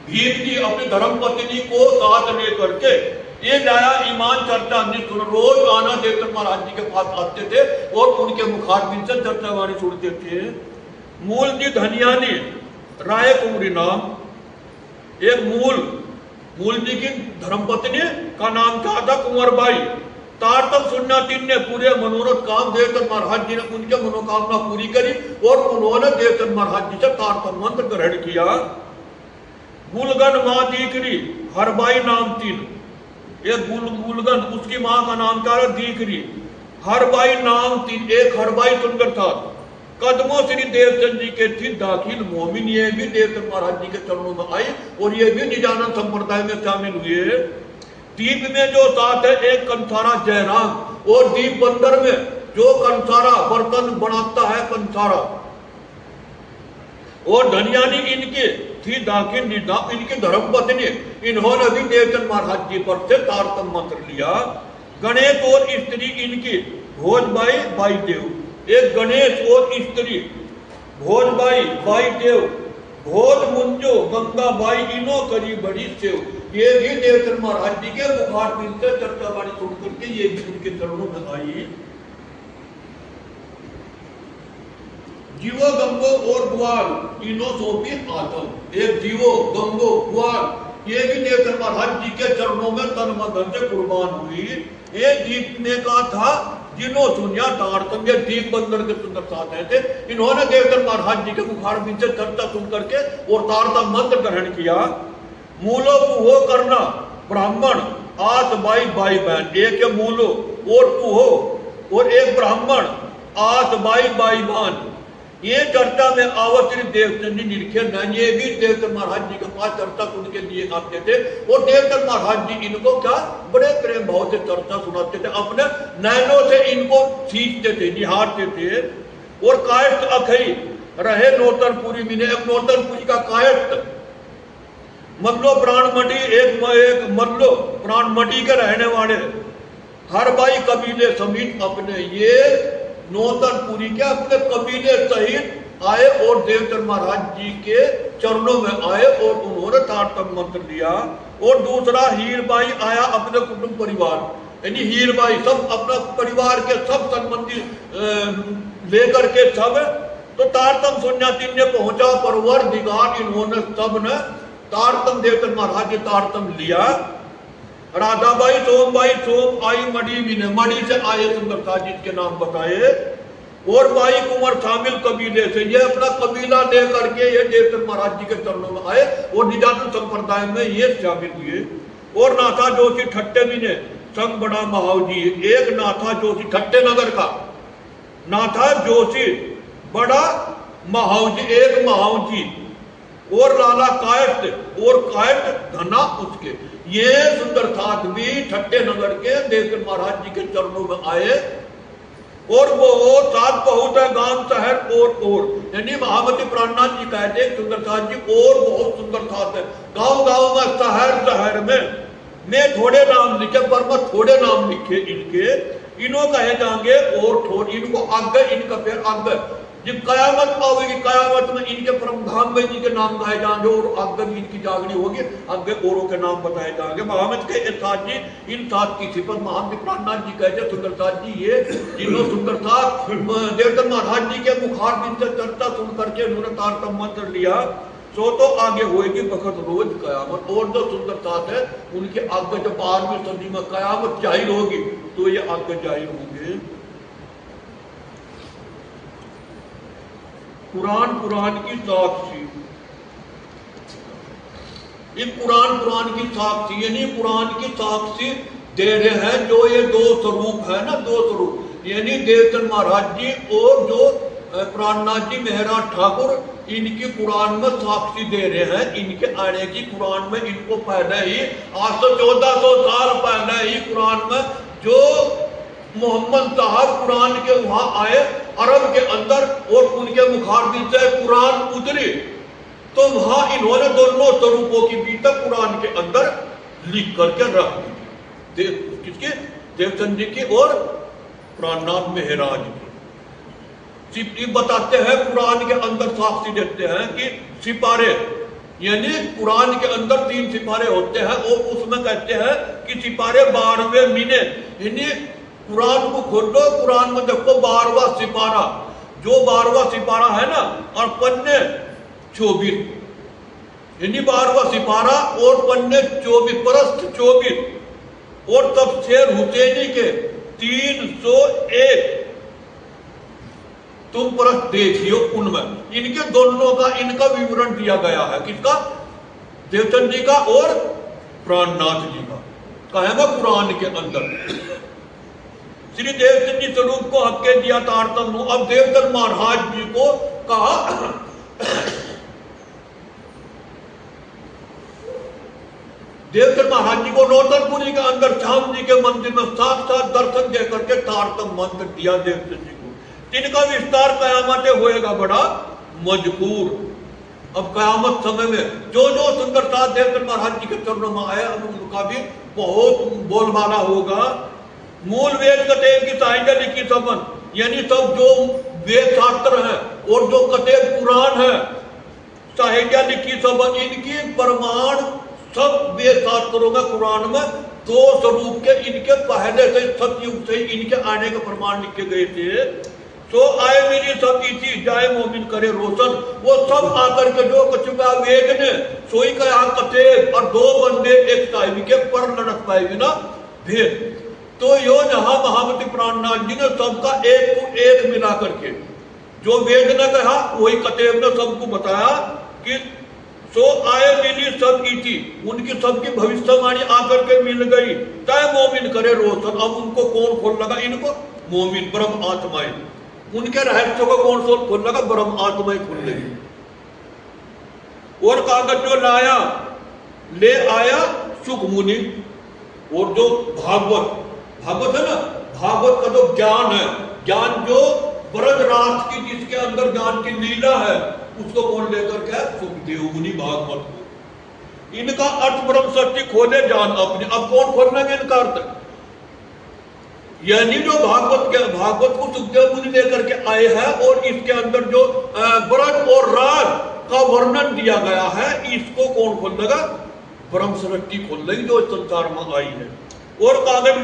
भीम जी अपनी धर्मपत्नी को साथ लेकर के ये लाया ईमान चर्चा निष्ठुर। रोज आना देवचंद महाराज जी के पास आते थे और उनके मुखारबिंद से चर्चा वाणी सुनते थे। मूल जी धनियानी राय कुंवरी नाम, एक मूल जी की धर्मपत्नी का नाम क्या था, कुंवरबाई। तारतम सुन्नातीन ने पूरे मनोरथ काम देवचंद महाराज जी ने उनके मनोकामना पूरी करी और उन्होंने देवचंद महाराज जी से तारतम मंत्र ग्रहण किया। गुलगन माँ दीकरी हरबाई नाम तीन, एक गुलगन उसकी मां का नाम क्या है, दीकरी। हरबाई नाम तीन, एक हरबाई सुंदर था। कदमों श्री देवचंद जी के थी दाखिल मोमिन, ये भी देवचंद महाराज जी के चरणों में आई और ये भी निजानंद संप्रदाय में शामिल हुए। दीप में जो साथ है एक कंसारा जयराम और दीप बंदर में जो कंसारा बर्तन बनाता है कंसारा। और धनियानी इनके थी दाखिल निधा, इनकी धर्मपत्नी। इन्होंने भी देवचंद महाराज जी पर से तारतम मंत्र लिया। गणेश और स्त्री इनकी भोजबाई बाई देव, एक गणेश और स्त्री भोजबाई बाई देव। भोज मुंजो गंगा बाई इनो करी बड़ी सेव। ये भी देवचंद महाराज जी के मुखारबिंद से चर्चा वाणी सुन करके ये भी उनके चरणों में आई। जीवो गंगो और ग्वाल इनो सोपी आत्म, एक जीवो गंगो ग्वाल ये भी देवचंद महाराज जी के चरणों में तन मन धन से कुर्बान हुई। एक दीप ने कहा था जिन्हों सुनिया तारतम, ये दीप बंदर के सुंदर साथ थे। इन्होंने देवचंद महाराज जी के मुखारबिंद से चर्चा सुन करके और तारतम मंत्र ग्रहण किया। मूलो पुहो करना ब्राह्मण आस बाई बाई बहन, एक है मूलो और पुहो और एक ब्राह्मण आस बाई बाई बहन। ये चर्चा में आवत श्री देवचंद जी निरखे न, ये भी देवचंद महाराज जी के पास चर्चा सुन के लिए आते थे और देवचंद महाराज जी इनको क्या बड़े प्रेम भाव से चर्चा सुनाते थे, अपने नैनों से इनको सीखते थे, निहारते थे। और कायस्थ अखई रहे नौतनपुरी में, एक नौतनपुरी का कायस्थ मल्लो प्राणमटी, एक मल्लो प्राणमटी के रहने वाले हर भाई कबीले समेत अपने, ये नौतनपुरी के अपने कबीले सहित आए और देवचंद महाराज जी के चरणों में आए और उन्होंने तारतम मंत्र लिया। और दूसरा हीर भाई आया अपने कुटुंब परिवार, यानी हीर भाई सब अपना परिवार के सब संबंधी लेकर के सब, तो तारतम सुन्याती ने पहुंचा परवर दिगार, इन्होंने सब ने तारतम देवचंद महाराज जी तारतम लिया। राधाबाई सोमबाई सोम आई मड़ी भी ने, मड़ी से आए सुंदरता जी के नाम बताए। और बाई कुंवर शामिल कबीले से, ये अपना कबीला लेकर के ये देवचंद महाराज जी के चरणों में आए और निजानंद संप्रदाय में ये शामिल हुए। और नाथा जोशी ठट्टे भी ने संग बड़ा महावजी, एक नाथा जोशी ठट्टे नगर का नाथा जोशी बड़ा महावजी, एक महावजी, और लाला कायस्थ और कायस्थ धना उसके, ये सुंदरनाथ भी ठट्टे नगर के देवचंद महाराज जी के चरणों में आए। और वो साथ बहुत है गांव शहर और, यानी महामती प्राणनाथ जी कहते हैं सुंदरनाथ जी और बहुत सुंदर साथ है, गांव गांव में शहर शहर में। मैं थोड़े नाम लिखे पर मैं थोड़े नाम लिखे इनके, इन्हों कहे जाएंगे और थोड़े, इनको आगे, इनका फिर आगे जब कयामत आवेगी, कयामत में इनके परमधाम में जी के नाम गाए जाएंगे और आगे भी इनकी जागनी होगी, आगे औरों के नाम बताए जाएंगे। महामत के साथ जी, इन साथ की सिफत महामती प्राणनाथ जी कहते सुंदरनाथ जी, ये तीनों सुंदरनाथ देवचंद महाराज जी के मुखार दिन से चर्चा सुन करके उन्होंने तारतम मंत्र लिया। सो तो आगे होएगी बखत रोज कयामत, और जो सुंदरनाथ है उनके आगे जब 12वीं सदी में कयामत जाहिर होगी तो ये आगे जाहिर होंगे। कुरान की साक्षी, इन कुरान की साक्षी, यानी कुरान की साक्षी दे रहे हैं जो ये दो स्वरूप है ना, दो स्वरूप, यानी देवचंद महाराज जी और जो प्राणनाथ जी मेहराज ठाकुर, इनकी कुरान में साक्षी दे रहे हैं। इनके आने की कुरान में, इनको पहले ही आज से 1400 साल पहले ही कुरान में जो मोहम्मद साहब कुरान के वहां आए अरब के अंदर और उनके मुखारबिन से कुरान उतरी, तो वहां इन्होंने दोनों स्वरूपों की बीता कुरान के अंदर लिख करके रख दी, किसके, देवचंद जी की और प्राणनाथ मेहराज की। बताते हैं कुरान के अंदर साक्षी देते हैं कि सिपारे, यानी कुरान के अंदर 3 सिपारे होते हैं और उसमें कहते हैं कि सिपारे 12वें महीने, यानी कुरान को खोलो, कुरान में देखो 12वां सिपारा, जो 12वां सिपारा है ना, और पन्ने 24, यानी 12वां सिपारा और पन्ने 24, परस्त 24, और तब शेर हुसैनी के 301 तुम परस्त देखियो उनमें, इनके दोनों का, इनका विवरण दिया गया है, किसका, देवचंद जी का और प्राणनाथ जी का, कहेगा कुरान के अंदर। श्री देवचंद जी स्वरूप को हक दिया तारतम। अब देवचंद महाराज जी को कहा देवचंद महाराज जी को नौतनपुरी के अंदर श्याम जी के मंदिर में साक्षात दर्शन दे करके तारतम मंत्र दिया देवचंद जी को। इनका विस्तार कयामत होएगा बड़ा मजबूर। अब कयामत समय में जो जो सुंदरता देवचंद महाराज जी के चरणों में आया, अब उनका भी बहुत बोलबाला होगा। मूल वेद कतेब की साहित्य लिखी संबंध, यानी सब जो वेद शास्त्र है और जो कतेब पुराण है, साहित्य लिखी संबंध, इनकी प्रमाण सब वेद शास्त्रों में कुरान में 2 स्वरूप के, इनके पहले से सतयुग से इनके आने के प्रमाण लिखे गए थे। तो आए मेरी सब इसी जाए मोमिन करे रोशन, वो सब आकर के जो कचुका वेद ने सोई का यहाँ कतेब और 2 बंदे एक साहिब के पर लड़क पाए बिना भेद। तो यो जहां महामती प्राणनाथ जी ने सबका एक को एक मिला करके जो वेद ने कहा वही कतेब ने सबको बताया कि सो आए मिली सब इसी, उनकी सबकी भविष्यवाणी आकर के मिल गई। चाहे मोमिन करे रोशन, अब उनको कौन खोल लगा, इनको मोमिन ब्रह्म आत्माएं, उनके रहस्य को कौन खोल लगा, ब्रह्म आत्माएं खुल गई। और कागज जो लाया ले आया सुख मुनि, और जो भागवत है ना, भागवत का जो ज्ञान है, ज्ञान जो ब्रजराज की, जिसके अंदर ज्ञान की लीला है, उसको कौन लेकर के, सुखदेव मुनि भागवत को। इनका अर्थ ब्रह्म सत्य खोले जान अपने। अब कौन खोलना है इनका अर्थ, यानी जो भागवत को सुखदेव मुनि लेकर के आए हैं और इसके अंदर जो व्रत और राज का वर्णन दिया गया है, इसको कौन खोल देगा? ब्रह्म सृष्टि खोल देगी जो संसार में आई है। और कागज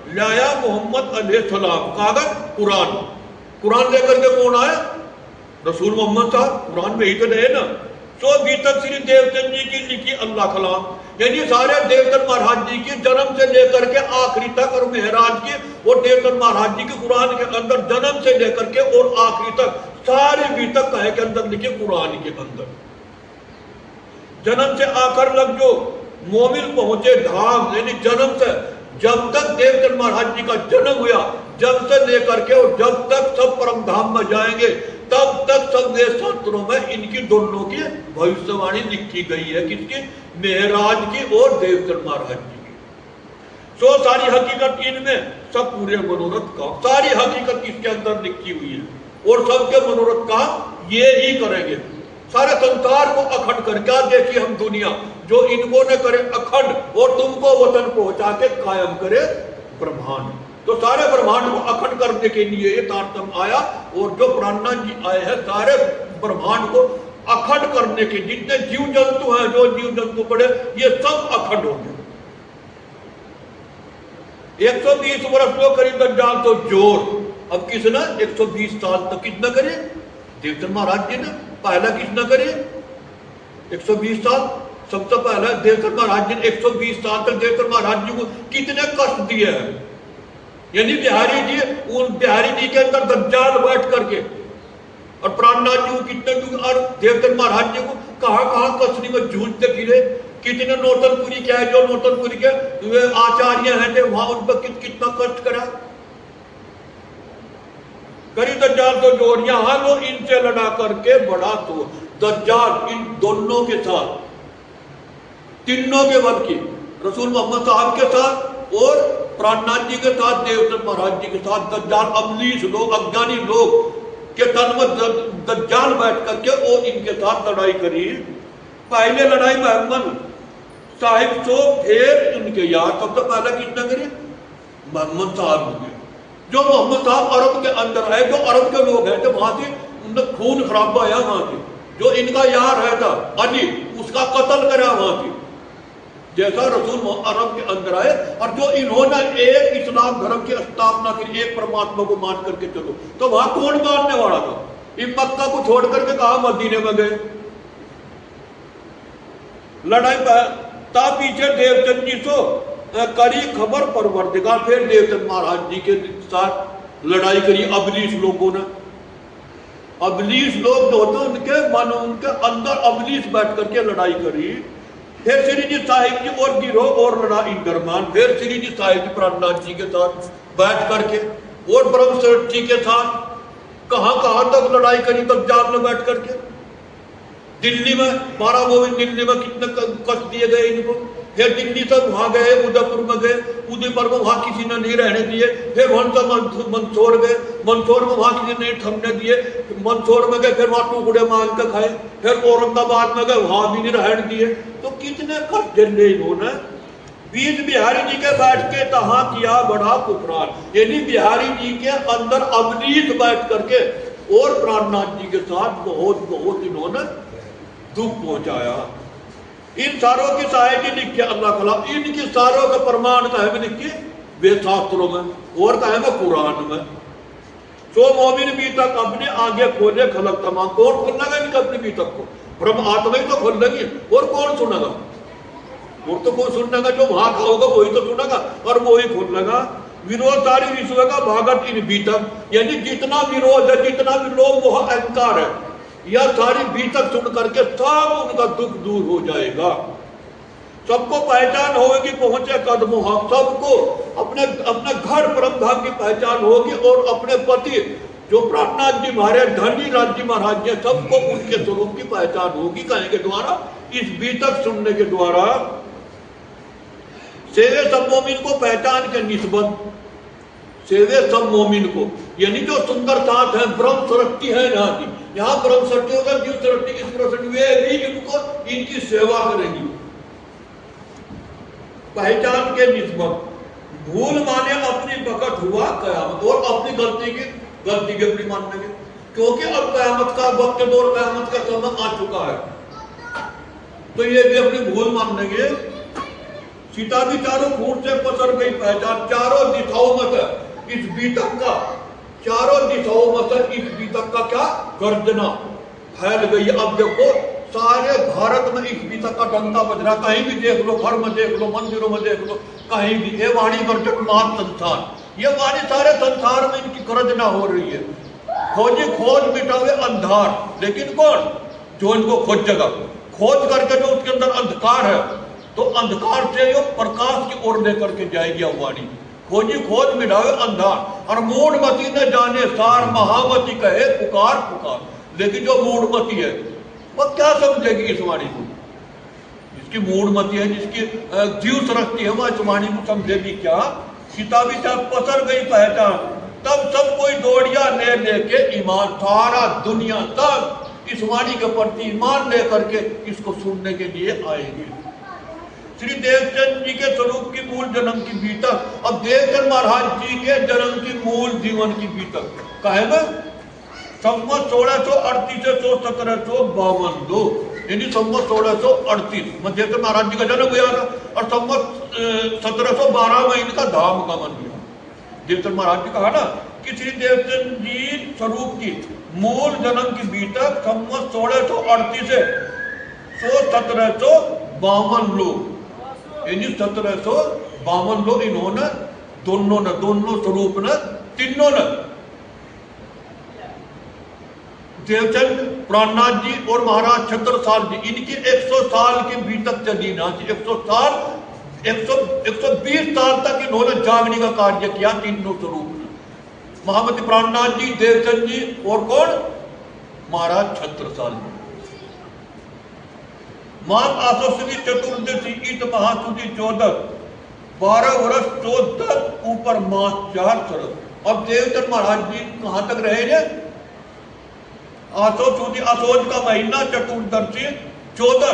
लाया मोहम्मद अलैहिस्सलाम, कागज कुरान लेकर के कौन आया? रसूल मोहम्मद साहब। कुरान में ही तो रहे ना। तो अभी तक श्री देवचंद जी की लिखी अल्लाह कलाम, यानी सारे देवचंद महाराज जी के जन्म से लेकर के आखिरी तक, और मेहराज के और देवचंद महाराज जी के कुरान के अंदर जन्म से लेकर के और आखिरी तक सारे भी तक कहे के अंदर लिखे कुरान के अंदर। जन्म से आकर लग जो मोमिन पहुंचे धाम, यानी जन्म से जब तक देवचंद महाराज जी का जन्म हुआ, जब से लेकर के और जब तक सब परम धाम में जाएंगे, तब तक सब वेद शास्त्रों में इनकी दोनों की भविष्यवाणी लिखी गई है। किसकी? मेहराज की और देवचंद महाराज जी की। सो सारी हकीकत इनमें, सब पूरे मनोरथ का सारी हकीकत इसके अंदर लिखी हुई है। और सबके मनोरथ का ये ही करेंगे, सारे संसार को अखंड कर। क्या देखिए हम दुनिया जो इनको न करे अखंड, और तुमको वतन पहुंचा के कायम करे ब्रह्मांड। तो सारे ब्रह्मांड को अखंड करने के लिए ये तारतम्य आया। और जो प्राणनाथ जी आए हैं, सारे ब्रह्मांड को अखंड करने के, जितने जीव जंतु हैं, जो जीव जंतु पड़े, ये सब अखंड होंगे। 120 वर्ष तो करीब दज्जाल तो जोर। अब किसने 120 साल तक कितना करे? देवचंद महाराज जी ने। पहला किसने करे 120 साल? सबसे पहला देवचंद महाराज जी ने 120 साल तक देवचंद महाराज जी को कितने कष्ट दिए हैं। यानी बिहारी जी, उन बिहारी जी के अंदर दज्जाल बैठ करके, और प्राणनाथ जी को कितने, और देवचंद महाराज जी को कहां कसरी में जूझते फिरे। कितने नौतनपुरी क्या है, जो नौतनपुरी के आचार्य हैं थे, वहां उन पर कितना कष्ट करा। करी दज्जाल तो जोर। यहां लो इनसे लड़ा करके बड़ा तो दज्जाल इन दोनों के साथ, तीनों के वक्त की, रसूल मोहम्मद साहब के साथ और प्राणनाथ जी के साथ, देवचंद महाराज जी के साथ, दज्जाल अमलीस लोग, अज्ञानी लोग के तन में दज्जाल बैठ करके और इनके साथ लड़ाई करी। पहले लड़ाई मोहम्मद साहिब सो, फिर इनके यार। सबसे पहला कितना करिए? मोहम्मद साहब ने। जो मोहम्मद साहब अरब के अंदर है, जो अरब के लोग हैं, तो वहां से उनका खून खराबा है। वहां से जो इनका यार है था अली, उसका कत्ल करा वहां से। जैसा रसूल अरब के अंदर आए, और जो इन्होंने एक इस्लाम धर्म की स्थापना की, एक परमात्मा को मान करके चलो, तो वहां कौन मानने वाला था? इन मक्का को छोड़ करके कहा मदीने में गए। लड़ाई ता पीछे देवचंद जी सो करी खबर परवरदिगार। फिर देवचंद महाराज जी के साथ लड़ाई करी अबलीस लोगों ने। अबलीस लोग जो होते उनके मन, उनके अंदर अबलीस बैठ करके लड़ाई करी। फिर श्री जी साहिब जी और गिरोह और लड़ा इन दरमान। फिर श्री जी साहिब जी प्राणनाथ जी के साथ बैठ करके और ब्रह्म सृष्टि के साथ कहां तक लड़ाई करी दज्जाल में बैठ करके। दिल्ली में 12 गोविंद, दिल्ली में कितने कष्ट दिए गए इनको। फिर दिल्ली तक वहां गए, उदयपुर में गए, उदयपुर में वहां किसी ने नहीं रहने दिए। फिर वहां से मंदसौर गए, मंदसौर में वहां किसी ने थमने दिए। मंदसौर में गए, फिर वहां टुकड़े मांग के खाए। फिर औरंगाबाद में गए, वहां भी नहीं रहने दिए। तो कितने कष्ट झेले इन्होंने। बीज बिहारी जी के बैठ के तहा किया बड़ा कुफरान। यानी बिहारी जी के अंदर अबलीस बैठ करके और प्राणनाथ जी के साथ बहुत इन्होंने दुख पहुंचाया। इन सारों की सहायता लिखी अल्लाह कला। इनकी सारों का प्रमाण कहे में लिखी वेद शास्त्रों में और कहे में कुरान में। सो मोमिन भी तक अपने आगे खोले खलक तमाम। कौन खोलेगा इनके अपने भी तक को? ब्रह्म आत्मा ही तो खोल लेगी। और कौन सुनेगा? और तो कौन सुनेगा? जो वहां का होगा वही तो सुनेगा और वही खोलेगा। विरोध सारी विश्व का भागत इन बीतक। यानी जितना विरोध है, जितना भी लोग वो अहंकार है, यह सारी बीतक सुन करके सब उनका दुख दूर हो जाएगा। सबको पहचान होगी पहुंचे कदमों हम। सबको अपने अपने घर परम धाम की पहचान होगी और अपने पति जो प्राणनाथ जी महाराज, धनी राज जी महाराज जी, सबको उनके स्वरूप की पहचान होगी। कहें के द्वारा, इस बीतक सुनने के द्वारा। सेवे सब मोमिन को पहचान के निस्बत, सेवे सब मोमिन को, यानी जो सुंदर साथ है, ब्रह्म सृष्टि है यहाँ ब्रह्म सृष्टि होगा, जीव सृष्टि की सृष्टि, वे भी इनको इनकी सेवा करेंगी। पहचान के निस्बत, भूल माने अपनी वक्त हुआ कयामत, और अपनी गलती के अपनी मानने के, क्योंकि अब कयामत का वक्त और कयामत का समय आ चुका है, तो ये भी अपनी भूल मान लेंगे। सीता भी चारों खूंट से पसर गई पहचान, चारों दिशाओं में से इस बीतक का, चारों दिशाओं में से इस बीतक का क्या गर्जना फैल गई। अब देखो सारे भारत में इस बीतक का डंका बज रहा, कहीं भी देख लो, घर में देख लो, मंदिरों में देख लो, कहीं भी ये वाणी गर्जक मान संसार, ये वाणी सारे संसार में इनकी गर्जना हो रही है। खोजी खोज मिटावे अंधार, लेकिन कौन? जो इनको खोजेगा, खोज करके जो उसके अंदर अंधकार है, तो अंधकार से जो प्रकाश की ओर लेकर के जाएगी वाणी। खोजी खोज मिटावे अंधार, और मूढ़मती न जाने सार, महामती कहे पुकार पुकार। लेकिन जो मूढ़मती है वह क्या समझेगी इस वाणी को? जिसकी मूढ़मती है, जिसकी जीव सरकती है, वह इस वाणी को समझेगी क्या? सीता भी जब पसर गई पहचान, तब सब कोई दौड़िया ले लेके ईमान, सारा दुनिया तक इस वाणी के प्रति ईमान लेकर के इसको सुनने के लिए आएंगे। श्री देवचंद जी के स्वरूप की मूल जन्म की बीतक, अब देवचंद महाराज जी के जन्म की मूल जीवन की बीतक कहे ना, संवत 1638 से 1752, यानी संवत 1638 में देवचंद महाराज जी का जन्म हुआ था, और संवत 1712 में इनका धाम गमन हुआ। देवचंद महाराज जी कहा ना कि श्री देवचंद जी स्वरूप की मूल जन्म की बीतक संवत 1638 से 1752 लोग, यानी 1752 लोग इन्होंने दोनों स्वरूप ने, तीनों ने, देवचंद प्राणनाथ जी और महाराज छत्रसाल जी, इनकी 100 साल की बीतक चली ना, 100 साल, 120 साल तक इन्होंने जागने का कार्य किया तीनों स्वरूप ने। महामती प्राणनाथ जी, देवचंद जी और कौन? महाराज छत्रसाल जी। माघ आसोसवी चतुर्दशी ईद महासुदी 14, 12 वर्ष 14 ऊपर मास 4 शरद। अब देवचंद महाराज जी कहां तक रहे? असोज का महीना चतुर्दशी 14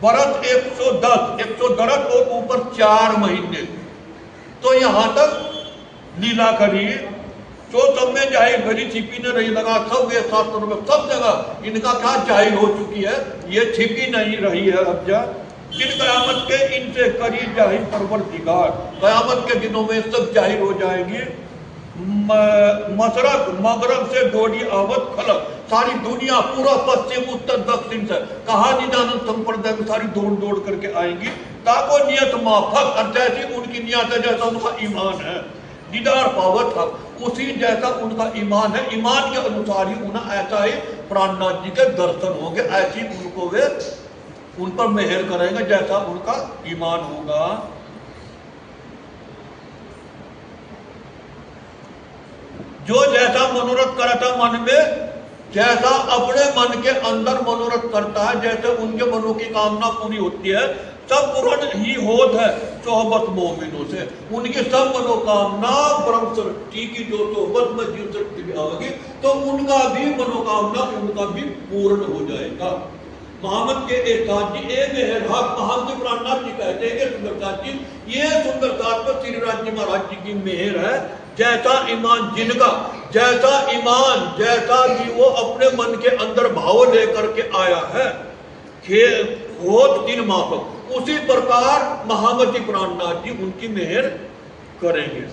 बरस 110 और ऊपर 4 महीने, तो यहां तक लीला करी। तो सब में जाहिर भरी छिपी न रही लगा, सब वे शास्त्रों में सब जगह इनका क्या जाहिर हो चुकी है, ये छिपी नहीं रही है। अब जा जिन कयामत के इनसे करी जाहिर परवरदिगार, कयामत के दिनों में सब जाहिर हो जाएंगी। मशरक मगरब से दौड़ी आवत खलक, सारी दुनिया पूरा पश्चिम उत्तर दक्षिण से कहा निदानंद संप्रदाय में सारी दौड़ करके आएंगी। ताको नियत माफक, और जैसी उनकी नियत है, जैसा उनका ईमान है, दीदार पावत हक, उसी जैसा उनका ईमान है, ईमान के अनुसार ही उन्हें ऐसा ही प्राणनाथ जी के दर्शन होंगे, ऐसी उनको वे उन पर मेहर करेंगे जैसा उनका ईमान होगा। जो जैसा मनोरथ करता मन में, जैसा अपने मन के अंदर मनोरथ करता है, जैसे उनके मनों की कामना पूरी होती है, सब पूर्ण ही होत है सोहबत मोमिनों से। उनकी सब मनोकामना ब्रह्म सृष्टि की जो सोहबत में जीव सृष्टि भी आएगी, तो उनका भी मनोकामना उनका भी पूर्ण हो जाएगा। मोहम्मद के एहसास जी ए मेहर हक महामती प्राणनाथ जी कहते हैं कि सुंदरदास जी, ये सुंदरदास पर श्री राज जी महाराज जी की मेहर है। जैसा ईमान जिनका, जैसा ईमान, जैसा भी वो अपने मन के अंदर भाव लेकर के आया है, होत तीन माफक, उसी प्रकार महामती प्राणनाथ जी उनकी मेहर करेंगे।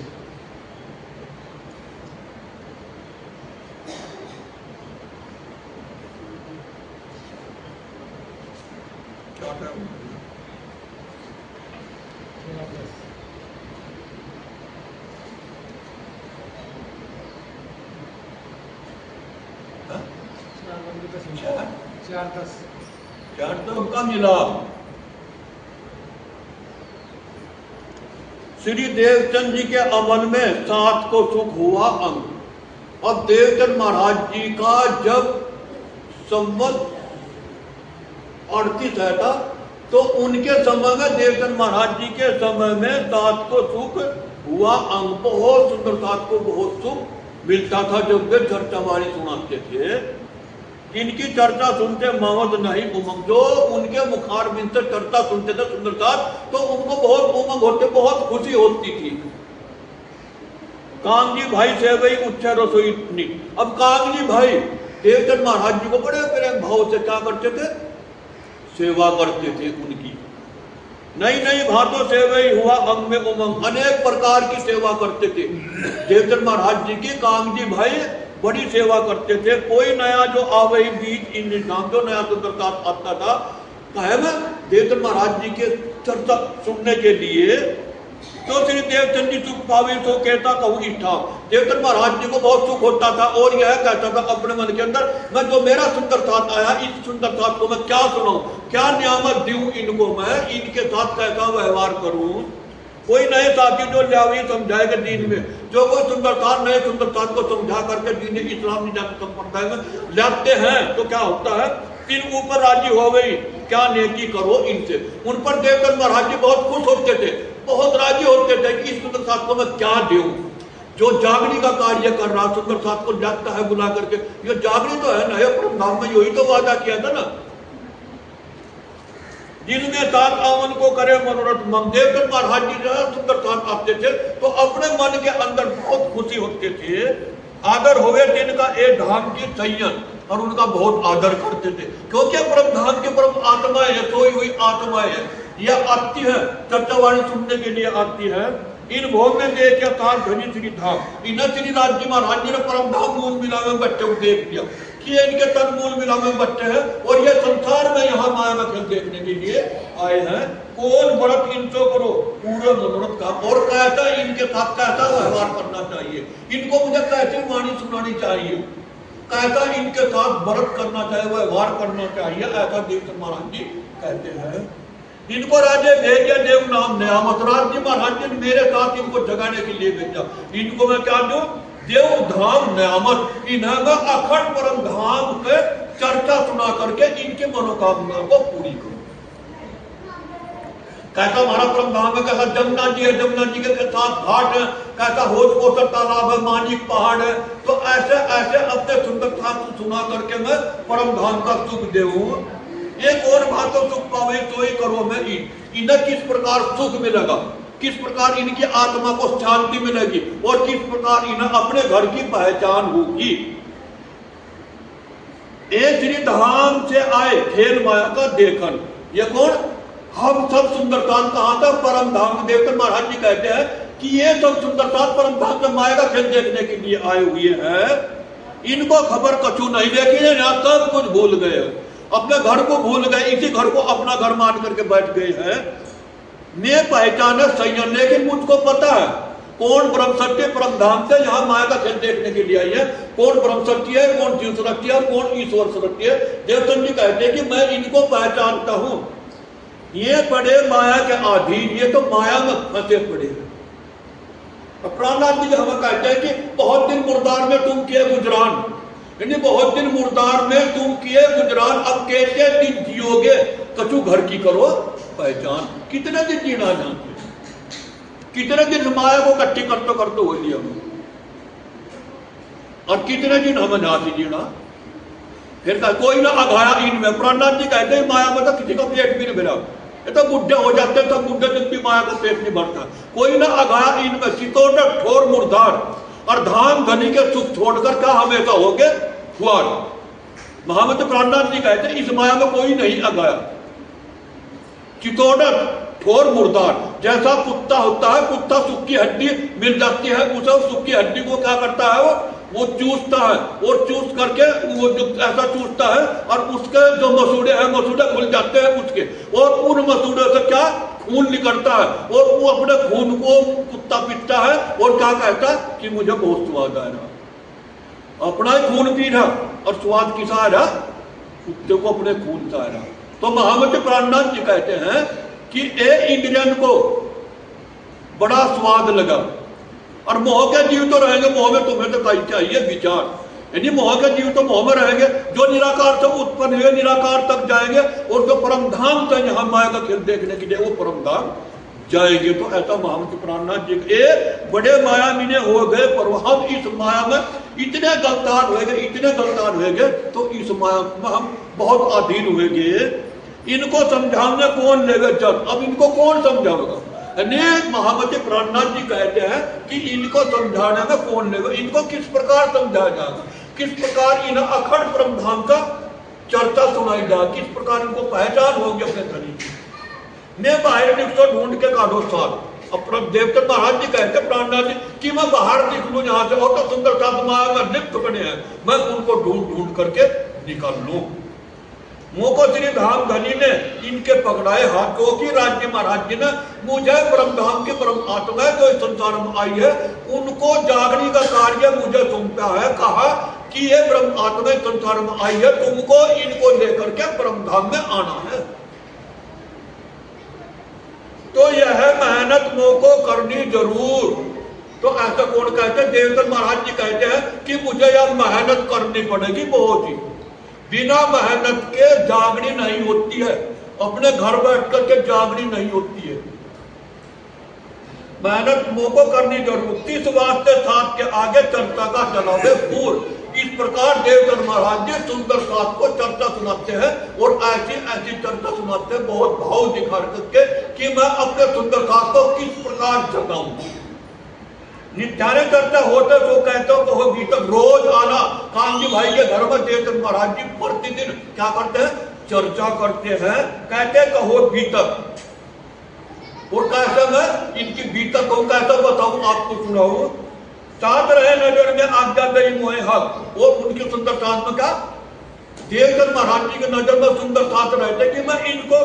चार तो उनका मिला। श्री देवचंद जी के अमल में 7 को सुख हुआ अंग। अब देवचंद महाराज जी का जब संवत 38 है था, तो उनके समय में, देवचंद महाराज जी के समय में 7 को सुख हुआ अंग। बहुत सुंदर 7 को बहुत सुख मिलता था जब वे चर्चा वाणी सुनाते थे। इनकी चर्चा सुनते मावद नहीं उमंग, जो उनके मुखारबिंद से चर्चा सुनते थे सुंदरता, तो उनको बहुत उमंग होते, बहुत खुशी होती थी। कांगजी भाई से गई उच्च रसोई इतनी। अब कांगजी भाई देवचंद महाराज जी को बड़े प्रेम भाव से क्या करते थे, सेवा करते थे उनकी। नई नई भांतों से गई हुआ अंग में उमंग, अनेक प्रकार की सेवा करते थे देवचंद महाराज जी की। कांगजी भाई बड़ी सेवा करते थे। कोई नया जो आवे बीच इन नाम जो नया सुंदरता आता था, देवचंद महाराज जी के चर्चा सुनने के लिए, तो श्री देवचंद जी सुख पावे तो कहता कहूँ इष्ठा। देवचंद महाराज जी को बहुत सुख होता था और यह कहता था अपने मन के अंदर, मैं जो मेरा सुंदर साथ आया, इस सुंदर साथ को मैं क्या सुनाऊं, क्या नियामत दूं इनको, मैं इनके साथ कैसा व्यवहार करूं। कोई नए साथी जो लियावी समझाएगा दीन में, जो कोई सुंदर साथ नए सुंदर साथ को समझा करके दीन इस्लामी संप्रदाय में लाते हैं, तो क्या होता है, फिर ऊपर राजी हो गई, क्या नेकी करो इनसे। उन पर देवचंद महाराज जी बहुत खुश होते थे, बहुत राजी होते थे कि इस सुंदर साथ को मैं क्या दूं। जो जागनी का कार्य कर रहा सुंदर साथ को जागता है बुला करके, ये जागनी तो है नए परम में, यही तो वादा किया था ना, जिनमें साथ आवन को करे मनोरथ मंग। देवचंद महाराज जी जो सुंदर साथ आते थे तो अपने मन के अंदर बहुत खुशी होते थे। आदर होवे जिनका एक धाम की सैयन, और उनका बहुत आदर करते थे, क्योंकि परम धाम के परम आत्माएं है, सोई हुई आत्माएं है, यह आती है चर्चावाणी सुनने के लिए आती है। इन भोग में देख के साथ धनी श्री धाम, इन्हें श्री राज्य महाराज जी ने परम धाम मूल मिला में बच्चे को देख लिया कि इनके तन मूल मिला में बच्चे हैं, और ये संसार में यहाँ माया में खेल देखने के लिए आए हैं। कौन व्रत इनको करो पूरे मनोरथ का, और कैसा इनके साथ कैसा व्यवहार करना चाहिए, इनको मुझे कैसी वाणी सुनानी चाहिए, कैसा इनके साथ व्रत करना चाहिए, व्यवहार करना चाहिए, ऐसा देवचंद महाराज जी कहते हैं। इनको राजे भेजा देव नाम नियामत, राज्य महाराज जी मेरे साथ इनको जगाने के लिए भेजा। इनको मैं क्या दूं, देव धाम नियामत, इन्हें मैं अखंड परम धाम के चर्चा सुना करके इनके मनोकामना को पूरी करूं। कैसा हमारा परम धाम है, कैसा जमुना जी है, जमुना जी के साथ घाट है, कैसा होश पोषक तालाब है, मानिक पहाड़ है, तो ऐसे ऐसे अपने सुंदरता को सुना करके मैं परम धाम का सुख देऊं। एक और बात तो सुख पावे तो ही करो मैं इन्हें किस प्रकार सुख मिलेगा, किस प्रकार इनकी आत्मा को शांति मिलेगी, और किस प्रकार इन्हें अपने घर की पहचान होगी। एक श्री धाम से आए खेल माया का देखन, ये कौन, हम सब सुंदरता कहां था, परम धाम। देवचंद महाराज जी कहते हैं कि ये सब सुंदरता परम धाम से माया का खेल देखने के लिए आए हुए हैं। इनको खबर कछु नहीं, लेकिन यहाँ सब कुछ भूल गए, अपने घर को भूल गए, इसी घर को अपना घर मान करके बैठ गए हैं। मैं पहचाने संयम, लेकिन मुझको पता है कौन ब्रह्म सत्य परम धाम से यहाँ माया का खेल देखने के लिए आई है, कौन ब्रह्म सत्य है, कौन जीव सत्य है, कौन ईश्वर सत्य है। देवचंद जी कहते हैं कि मैं इनको पहचानता हूं, ये पड़े माया के अधीन, ये तो माया में फंसे पड़े हैं। प्राणनाथ जी हमें कहते हैं कि बहुत दिन मुर्दार में तुम किए गुजरान, यानी बहुत दिन मुर्दार में तुम किए गुजरान, अब कैसे दिन जियोगे, कछु घर की करो पहचान। कितने दिन जीना जानते, कितने दिन माया को इकट्ठी करते हो लिया, और कितने दिन हमें झांसी जीना। फिर कोई ना अघाया इनमें, प्राणनाथ जी कहते हैं माया में तो किसी का पेट भी नहीं भरा, ये तो बुढ़े हो जाते हैं, तो बुढ़े दिन भी माया का पेट नहीं भरता। कोई ना अघाया इनमें, चितौड़ ठोर मुर्दार, और धाम धनी के सुख छोड़कर क्या हमेशा हो गए खुआर। महामत प्राणनाथ जी कहते हैं इस माया में कोई नहीं अगाया। चितौड़ ठोर मुर्दार, जैसा कुत्ता होता है, कुत्ता सूखी हड्डी मिल जाती है उसे, सूखी हड्डी को क्या करता है, वो चूसता है, और चूस करके वो जो ऐसा चूसता है, और उसके जो मसूड़े हैं, मसूड़े खुल जाते हैं उसके, और उन मसूड़े से क्या खून निकलता है, और वो अपने खून को कुत्ता पीता है, और क्या कहता है कि मुझे बहुत स्वाद आ रहा, अपना ही खून पी रहा, और स्वाद किसा आ रहा, कुत्ते को अपने खून का आ रहा। तो महामती प्राणनाथ जी कहते हैं कि ए इंद्रियन को बड़ा स्वाद लगा, और मोह के जीव तो रहेंगे, मोह में तुम्हें तो कहीं चाहिए विचार, यानी मोह के जीव तो मोह में रहेंगे, जो निराकार से उत्पन्न हुए निराकार तक जाएंगे, और जो परम धाम से यहाँ माया का खेल देखने के लिए वो परम धाम जाएंगे। तो ऐसा महामती प्राणनाथ जी बड़े माया मीने हो गए, पर हम इस माया में इतने गलतार हुए गए, तो इस माया में हम बहुत अधीन हुए गए। इनको समझाने कौन लेगा चल, अब इनको कौन समझाएगा? अनेक महामती प्राणनाथ जी कहते हैं कि इनको समझाने में कौन लेगा, इनको किस प्रकार समझाया जाएगा, किस प्रकार इन अखंड ब्रह्मधाम का चर्चा सुनाई जाए, किस प्रकार इनको पहचान होगी अपने धनी की। मैं बाहर निकलो ढूंढ के काढ़ो साल। अब देवता महाराज जी कहते प्राणनाथ जी कि मैं बाहर निकलूं यहाँ से, और तो सुंदर साधु माया में लिप्त बने हैं, मैं उनको ढूंढ करके निकाल लूं। मोको श्री धाम धनी ने इनके पकड़ाए हाथों की राज्य महाराज जी ने मुझे ब्रह्मधाम की ब्रह्म आत्मा जो इस संसार में आई है उनको जागने का कार्य मुझे सौंपा है। कहा कि ये ब्रह्म आत्मा इस संसार में आई है, तुमको इनको लेकर के ब्रह्मधाम में आना है। तो यह मेहनत मोको करनी जरूर। तो ऐसा कौन कहते हैं? देवता महाराज जी कहते हैं कि मुझे यह मेहनत करनी पड़ेगी बहुत ही। बिना मेहनत के जागनी नहीं होती है, अपने घर बैठ करके जागनी नहीं होती है। मेहनत मोको करनी जरूर, किस वास्ते साथ के आगे चर्चा का चलावे फूल। इस प्रकार देवधर महाराज जी सुंदर साथ को चर्चा सुनाते हैं, और ऐसी ऐसी चर्चा सुनाते हैं बहुत भाव दिखा करके कि मैं अपने सुंदर साथ को किस प्रकार जगाऊं। नित्याने चर्चा होते तो कहते हो तो तक रोज आना कामजी भाई के घर में देवधर महाराज जी प्रतिदिन क्या करते हैं? चर्चा करते हैं। कहते कहो बीतक, और कैसे मैं इनकी बीतक को कैसे बताऊं आपको सुनाऊं। साथ रहे नजर में आज्ञा गई मोहे हक, और उनके सुंदर साथ में क्या देवधर महाराज जी के नजर में सुंदर साथ रहते कि मैं इनको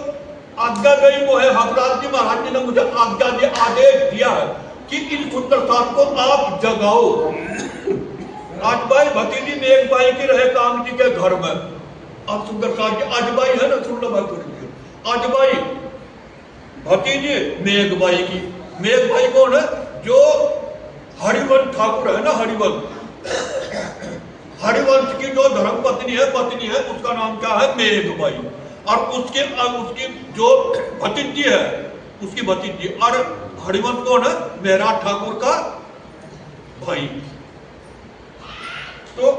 आज्ञा गई मोहे हक। राज जी महाराज जी ने मुझे आज्ञा दिया, आदेश दिया है कि इन सुंदर साथ को आप जगाओ। अजबाई भतीजी मेघबाई की रहे काम जी के घर में। अब सुंदर साथ की अजबाई है ना, सुन लो भाई थोड़ी, अजबाई भतीजी मेघबाई की। मेघबाई कौन है? जो हरिवंश ठाकुर है ना, हरिवंश की जो धर्म पत्नी है उसका नाम क्या है? मेघबाई। और उसकी जो भतीजी है उसकी भतीजी, और हरिवंश कौन है? मेहरा ठाकुर का भाई। तो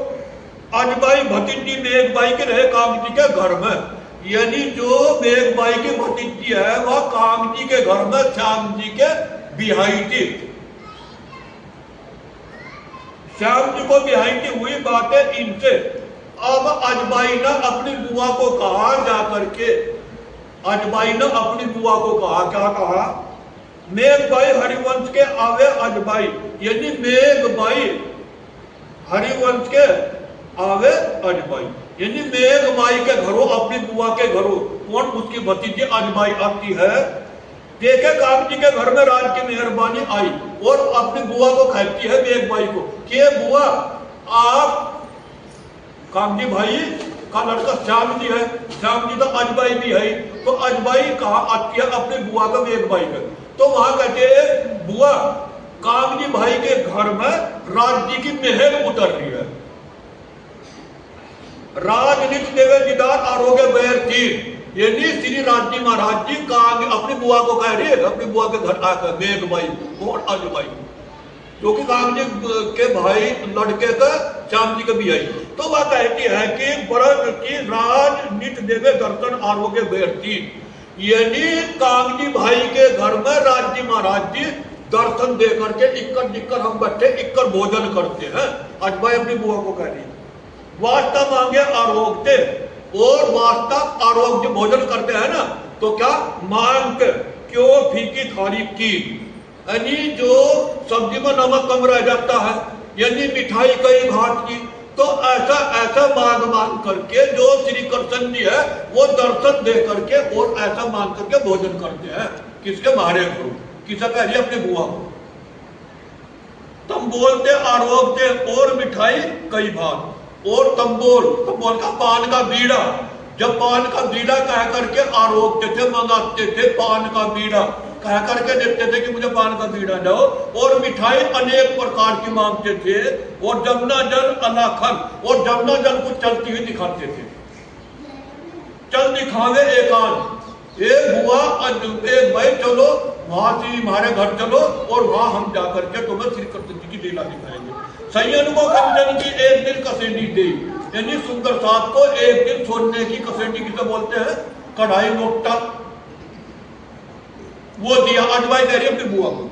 अजबाई भतीजी मेघबाई के रहे कामजी के घर में, यानी जो मेघबाई की भतीजी है वह कामजी के घर में श्याम जी के बिहाई थी। श्याम जी को बिहाई की हुई बातें इनसे। अब अजबाई ने अपनी बुआ को कहा जाकर के, अजबाई ने अपनी बुआ को कहा, क्या कहा? मेघबाई हरिवंश के आवे अजबाई, यानी मेघबाई हरिवंश के आवे अजबाई, यानी मेघबाई के घरों अपनी बुआ के घरों कौन? उसकी भतीजी अजबाई आती है। देखे कामजी के घर में राज की मेहरबानी आई, और अपनी बुआ को कहती है मेघबाई को कि बुआ आप कामजी भाई का लड़का श्याम जी है, श्याम जी तो अजबाई भी है, तो अजबाई कहा आती है अपनी बुआ का मेघबाई का। तो वहां कहते हैं बुआ कामजी भाई के घर में राज जी की मेहर उतर रही है। राजनीति देवे दीदार आरोग्य बैर तीर, यानी श्री राज जी महाराज जी अपनी बुआ को कह रही है, अपनी बुआ के घर आकर मेघबाई और अजबाई जो कि कामजी के भाई लड़के का श्याम जी का भी आई। तो वह कहती है कि बरद की राजनीति देवे दर्शन आरोग्य बैर तीर, यानी कामजी भाई के घर में राज जी महाराज जी दर्शन दे करके इक्कर हम बैठे इक्कर भोजन करते हैं। अजबाई अपनी बुआ को कह रही है वास्ता मांगे आरोग्य, और वास्ता आरोग्य भोजन करते हैं ना, तो क्या मांग क्यों फीकी थाली की, यानी जो सब्जी में नमक कम रह जाता है, यानी मिठाई कई भात की, तो ऐसा मांग करके जो श्री कृष्ण जी है वो दर्शन दे करके और ऐसा मांग करके भोजन करते हैं। किसके? मारे गुरु। किसे कह रही है? अपनी बुआ को। तुम बोलते आरोग्य और मिठाई कई भात, और तंबोल का पान का बीड़ा, जब पान का बीड़ा कह करके आरोग्य थे, मंगाते थे पान का बीड़ा कह करके देते थे कि मुझे पान का बीड़ा दो, और मिठाई अनेक प्रकार की मांगते थे, और जमुना जल अलाखन, और जमुना जल को चलती हुई दिखाते थे। चल दिखावे एकांत, एक बुआ एक भाई चलो वहां से हमारे घर चलो और वहां हम जाकर के तुम्हें श्री कृष्ण जी की लीला दिखाएंगे। सैयद को कंचन की एक दिन कसेंडी दी, यानी सुंदर साहब को एक दिन सोने की कसेंडी किसे बोलते हैं, कढ़ाई लोटा, वो दिया। अजवाई कह रही है अपनी बुआ को,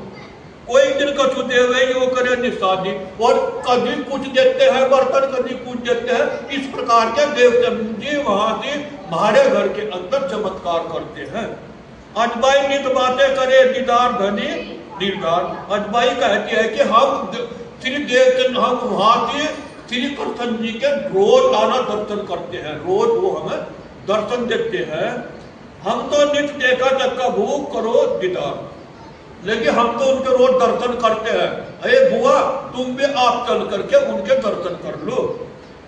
कोई दिन का छूते हुए वो करे निशादी, और कभी कुछ देते हैं बर्तन, कभी कुछ देते हैं। इस प्रकार के देवचंद जी वहां से हमारे घर के अंदर चमत्कार करते हैं। अजबाई नित बातें करे दीदार धनी दीदार। अजबाई कहती है कि हम श्री देवचंद, हम वहां से श्री कृष्ण जी के रोज आना दर्शन करते हैं, रोज वो हमें दर्शन देते हैं। हम तो नित देखा जक्का भूख करो दीदार, लेकिन हम तो उनके रोज दर्शन करते हैं। अरे बुआ तुम भी आप चल करके उनके दर्शन कर लो।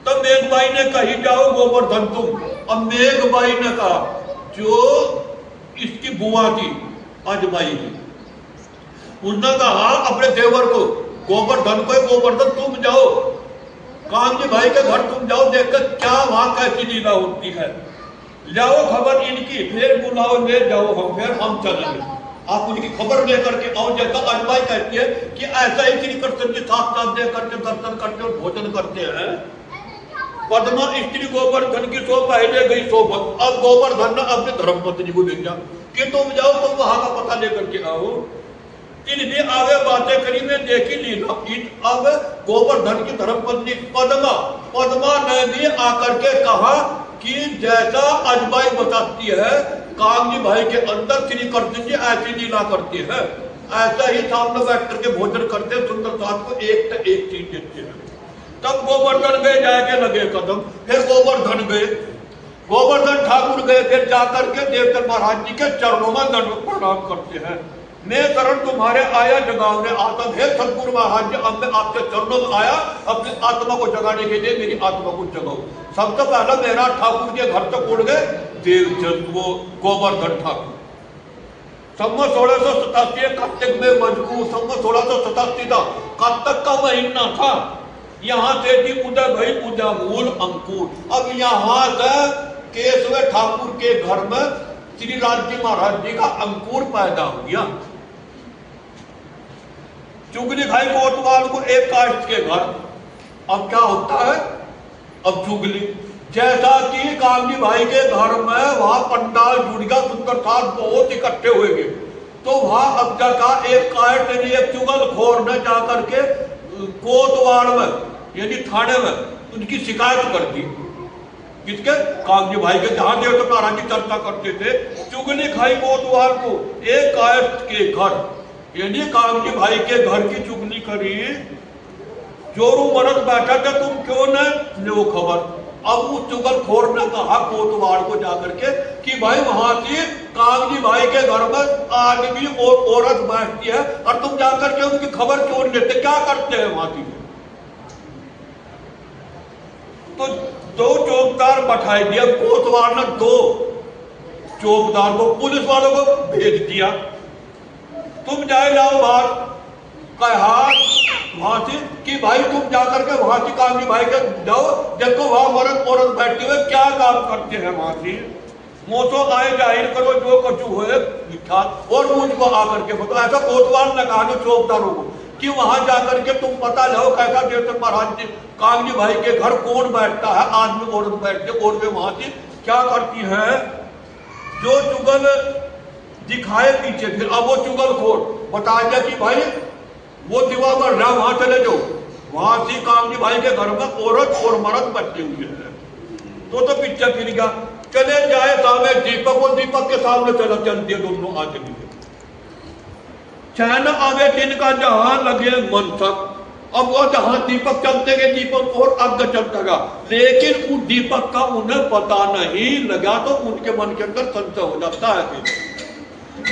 तब मेघबाई ने कही जाओ गोवर्धन तुम। अब मेघबाई ने कहा, जो इसकी बुआ थी अजबाई की, उसने कहा अपने देवर को, गोवर्धन को, गोवर्धन तुम जाओ कामजी भाई के घर, तुम जाओ देखकर क्या वहां कैसी लीला होती है, जाओ खबर इनकी, फिर बुलाओ ले जाओ हम चलेंगे। आप उनकी खबर लेकर के आओ। जैसा अजबाई कहती है कि ऐसा ही श्री कृष्ण जी साथ दे करके दर्शन करते और भोजन करते हैं। पद्मा स्त्री गोवर्धन की सो पहले गई सोबत। अब गोवर्धन ने अपने धर्मपत्नी को भेजा कि तुम जाओ, तुम वहां का पता लेकर के आओ। इन भी आगे बातें करी में देखी लीला। अब गोवर्धन की धर्मपत्नी पद्मा ने भी आकर के कहा कि जैसा अजबाई बताती है कामजी भाई के अंदर श्री कृष्ण जी ऐसी लीला करती है, ऐसा ही सामने बैठ करके भोजन करते, सुंदर साथ को एक चीज देते हैं। तब गोवर्धन गए, जाके लगे कदम, फिर गोवर्धन गए, गोवर्धन ठाकुर गए, फिर जाकर के देवचंद महाराज जी के चरणों में दंडवत प्रणाम करते हैं। मैं शरण तुम्हारे आया जगाने आता, हे सतगुरु महाराज जी, अब मैं आपके चरणों में आया अपनी आत्मा को जगाने के लिए, मेरी आत्मा को जगाओ। सबसे पहला मेरा ठाकुर के घर तक उड़ गए देवचंद, वो गोवर्धन ठाकुर। संवत 1687 कार्तिक में मजकूर, संवत 1687 था, कार्तिक का महीना था। यहाँ से जी उदय भाई उदय मूल अंकुर। अब यहाँ से केशव ठाकुर के घर में श्री लालजी महाराज जी का अंकुर पैदा हो गया। चुगली खाई कोतवाल को एक कास्ट के घर। अब क्या होता है, अब चुगली जैसा कि कामजी भाई के घर में वहां पंडाल जुड़ गया, सुंदर साथ बहुत इकट्ठे हुए, तो वहां अब का एक कास्ट यानी एक चुगलखोर ने जाकर के कोतवाल में यानी थाने में उनकी शिकायत कर दी। किसके? कामजी भाई के, जहां देवचंद महाराज की चर्चा करते थे। चुगली खाई कोतवाल को एक कास्ट के घर यानी कामजी भाई के घर की चुगली करी। चोरू मरद बैठा था, तुम क्यों न लो खबर। अब उस चुगलखोर ने कहा कोतवाल को जाकर के कि भाई वहां से कामजी भाई के घर में आदमी और औरत बैठती है और तुम जाकर के उनकी खबर क्यों नहीं लेते, क्या करते हैं वहां की। तो दो चौकीदार बैठाए दिया कोतवाल ने, दो चौकीदार को पुलिस वालों को भेज दिया, तुम जाए लाओ बात कहा वहां से कि भाई तुम जाकर के वहां से कामजी भाई के जाओ, देखो वहां मर्द औरत बैठे हुए क्या काम करते हैं वहां से, मोसो आए जाहिर करो जो कछु हुए मिठा और मुझको आकर के बताओ। ऐसा कोतवाल ने कहा चौकीदारों को कि वहां जाकर के तुम पता लो कैसा देवचंद महाराज जी कामजी भाई के घर कौन बैठता है, आदमी औरत बैठते, और वे वहां से क्या करती है। जो चुगल दिखाए पीछे, फिर अब वो चुगलखोर बता दिया कि भाई वो दीवार पर रहा, वहां चले जाओ, वहां से कामजी भाई के घर में औरत और मर्द बैठे हुए हैं। तो पीछे फिर गया, चले जाए सामने दीपक, और दीपक के सामने चल दिए दोनों आदमी। चैन आवे दिन का जहां लगे मन तक। अब वो जहां दीपक चलते गए, दीपक और आगे चलता गया, लेकिन उस दीपक का उन्हें पता नहीं लगा, तो उनके मन के अंदर संशय हो जाता है।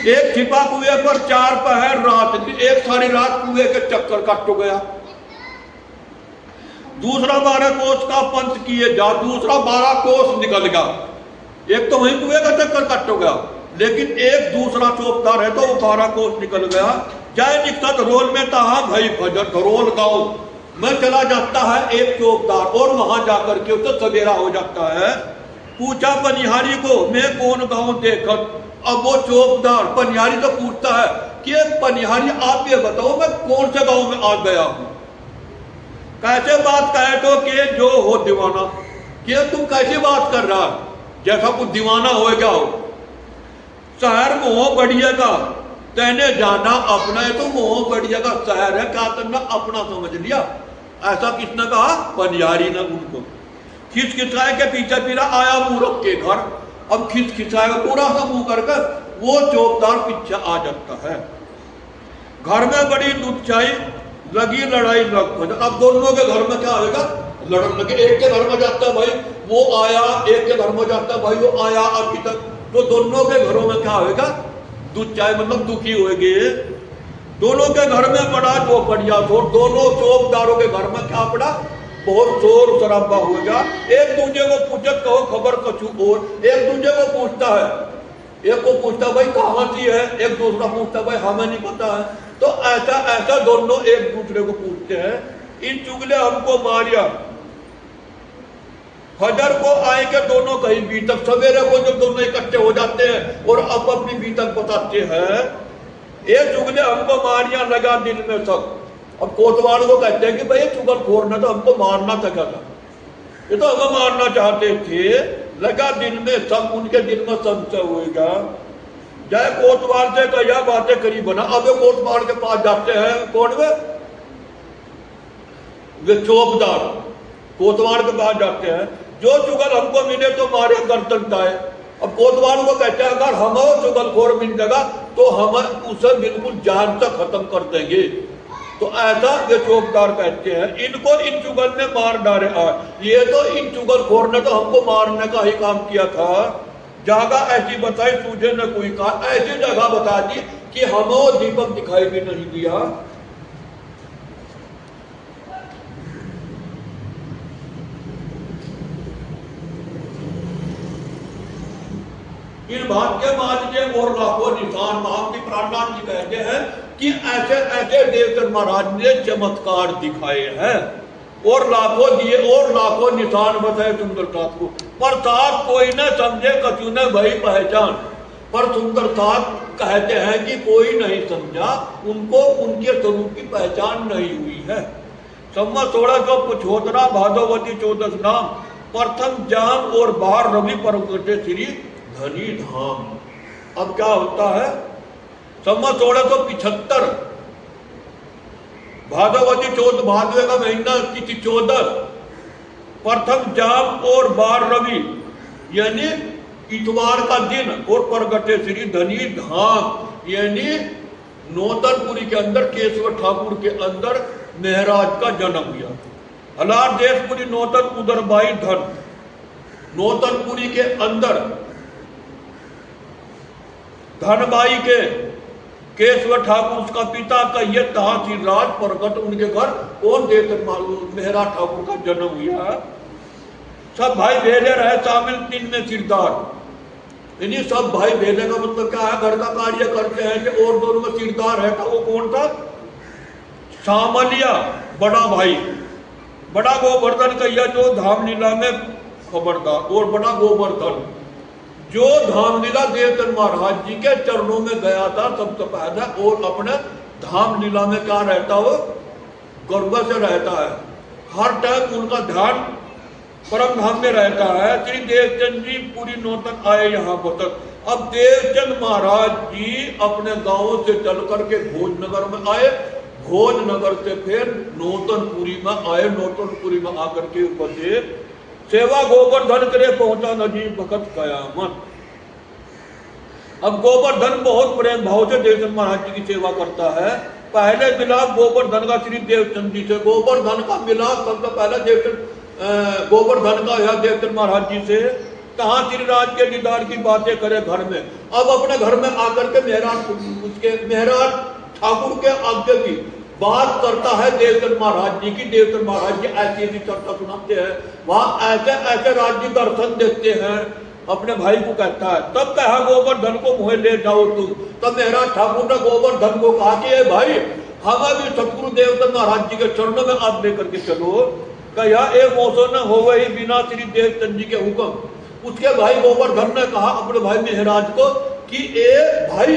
एक छिपा कुएं पर 4 पहर रात, एक सारी रात कुएं के चक्कर काट गया। दूसरा 12 कोस का पंथ किए जा, दूसरा 12 कोस निकल गया। एक तो वहीं कुएं का चक्कर काट गया, लेकिन एक दूसरा चौकीदार है तो वो 12 कोस निकल गया। जय निकता धरोल में था भाई भजन, धरोल गाँव में चला जाता है एक चौकीदार, और वहां जाकर के उसे सवेरा हो जाता है। पूछा पनिहारी को, मैं कौन गाँव देखत। अब वो चौकीदार पनिहारी से पूछता है कि पनिहारी आप ये बताओ मैं कौन से गांव में आ गया हूं। कैसे बात कहे तो कि जो हो दीवाना, कि तुम कैसी बात कर रहा है, जैसा कुछ दीवाना हो गया हो। शहर मोह बढ़िया का तेने जाना अपना है, तो मोह बढ़िया का शहर है, क्या तुमने अपना समझ लिया। ऐसा किसने कहा, पनिहारी ने उनको। खिसखिसाए के पीछे फिरा आया मूर्ख के घर। अब खिसखिसाए पूरा सा मुंह करके वो चौकीदार पीछे आ जाता है। घर में बड़ी दुचाई लगी लड़ाई लगभग। अब दोनों के घर में क्या होगा, लड़न लगे। एक के घर में जाता है भाई वो आया, एक के घर में जाता है भाई वो आया। अभी तक तो दोनों के घरों में क्या होगा, दुचाई मतलब दुखी होगी। दोनों के घर में बड़ा जो बढ़िया शोर, दोनों चौकीदारों के घर में क्या पड़ा, बहुत शोर शराबा हो गया। एक दूसरे को पूछत कहो खबर कछु और। एक दूसरे को पूछता है, एक को पूछता भाई कहाँ सी है, एक दूसरा पूछता भाई हमें नहीं पता है। तो ऐसा ऐसा दोनों एक दूसरे को पूछते हैं। इन चुगले हमको मारिया। फजर को आएंगे दोनों कहीं बीतक, सवेरे को जब दोनों इकट्ठे हो जाते हैं और अब अपनी बीतक बताते हैं। ये चुगले हमको मारिया लगा दिल में सब। अब कोतवाल को कहते हैं कि भाई चुगलखोर ने तो हमको मारना चाहता था, ये तो हमें मारना चाहते थे। लगा दिल में सब, उनके दिल में संशय होगा। जय कोतवाल से कहिया बातें करी बना। अब कोतवाल के पास जाते हैं, कौन वे चौकीदार कोतवाल के पास जाते हैं। जो चुगल हमको मिले तो मारे गर्दन टाए। अब कोतवाल को कहते हैं अगर हमें चुगलखोर मिल जाएगा तो हम उसे बिल्कुल जान से खत्म कर देंगे। तो ऐसा ये चौकीदार कहते हैं। इनको इन चुगल ने मार डाले। ये तो इन चुगलखोर ने तो हमको मारने का ही काम किया था। जगह ऐसी बताई तुझे न कोई कहा, ऐसी जगह बता दी कि हमें दीपक दिखाई भी नहीं दिया। इन बात के बाद और लाखों निशान महात्मा प्राणनाथ जी कहते हैं कि ऐसे ऐसे देवचंद महाराज ने चमत्कार दिखाए हैं और लाखों दिए और लाखों निशान बताए सुंदरनाथ को। पर साथ कोई न समझे कछु न भई पहचान। पर सुंदरनाथ कहते हैं कि कोई नहीं समझा, उनको उनके स्वरूप की पहचान नहीं हुई है। संवत 1675 भादोवती 14 नाम प्रथम जाम और बाहर रवि परगटे श्री धनी धाम। अब क्या होता है, संवत 1675 भादोवती 14 भादवे का महीना तिथि 14 प्रथम जाम और बार रवि यानी इतवार का दिन और परगटे श्री धनी धाम यानी नौतनपुरी के अंदर केशव ठाकुर के अंदर महराज का जन्म हुआ। हलार देशपुरी नौतन उदरबाई धन नौतनपुरी के अंदर धनबाई के केशव ठाकुर उसका पिता का ये तहसील राज प्रगट उनके घर कौन देते मालूम मेहरा ठाकुर का जन्म हुआ। सब भाई भेले रहे शामिल 3 में सिरदार। यानी सब भाई भेले का मतलब क्या है, घर का कार्य करते हैं कि और दोनों में सिरदार है। तो वो कौन था, सामलिया बड़ा भाई, बड़ा गोवर्धन कहिया जो धाम लीला में खबरदार, और बड़ा गोवर्धन जो धाम लीला देवचंद महाराज जी के चरणों में गया था सबसे पहले और अपने धाम लीला में क्या रहता हो, गर्व से रहता है। हर टाइम उनका ध्यान परम धाम में रहता है। श्री देवचंद जी पूरी नौतन आए यहाँ पर तक। अब देवचंद महाराज जी अपने गांव से चल करके भोजनगर में आए, भोजनगर से फिर नौतनपुरी में आए, नौतनपुरी में आकर के बसे सेवा गोवर्धन करे पहुंचा नजीब भगत कयामत। अब गोवर्धन बहुत प्रेम भाव से देवचंद महाराज जी की सेवा करता है। पहले मिलाप गोवर्धन का श्री देवचंद जी से, गोवर्धन का मिलाप सबसे पहले देवचंद गोवर्धन का या देवचंद महाराज जी से। कहाँ श्री राज के दीदार की बातें करे घर में। अब अपने घर में आकर के महराज ठाकुर के आज्ञा की बात करता है देवचंद महाराज जी की। देवचंद महाराज जी ऐसी ऐसी चर्चा सुनाते हैं, वहां ऐसे ऐसे राज्य दर्शन देते हैं। अपने भाई को कहता है, तब कहा गोवर्धन को मुझे ले जाओ तुम। तब महराज ठाकुर ने गोवर्धन को कहा कि भाई हमें भी सतगुरु देवचंद महाराज जी के चरणों में आप लेकर के चलो। कहा एक मौसम न हो वही बिना श्री देवचंद जी के हुक्म। उसके भाई गोवर्धन ने कहा अपने भाई मेहराज को कि ए भाई,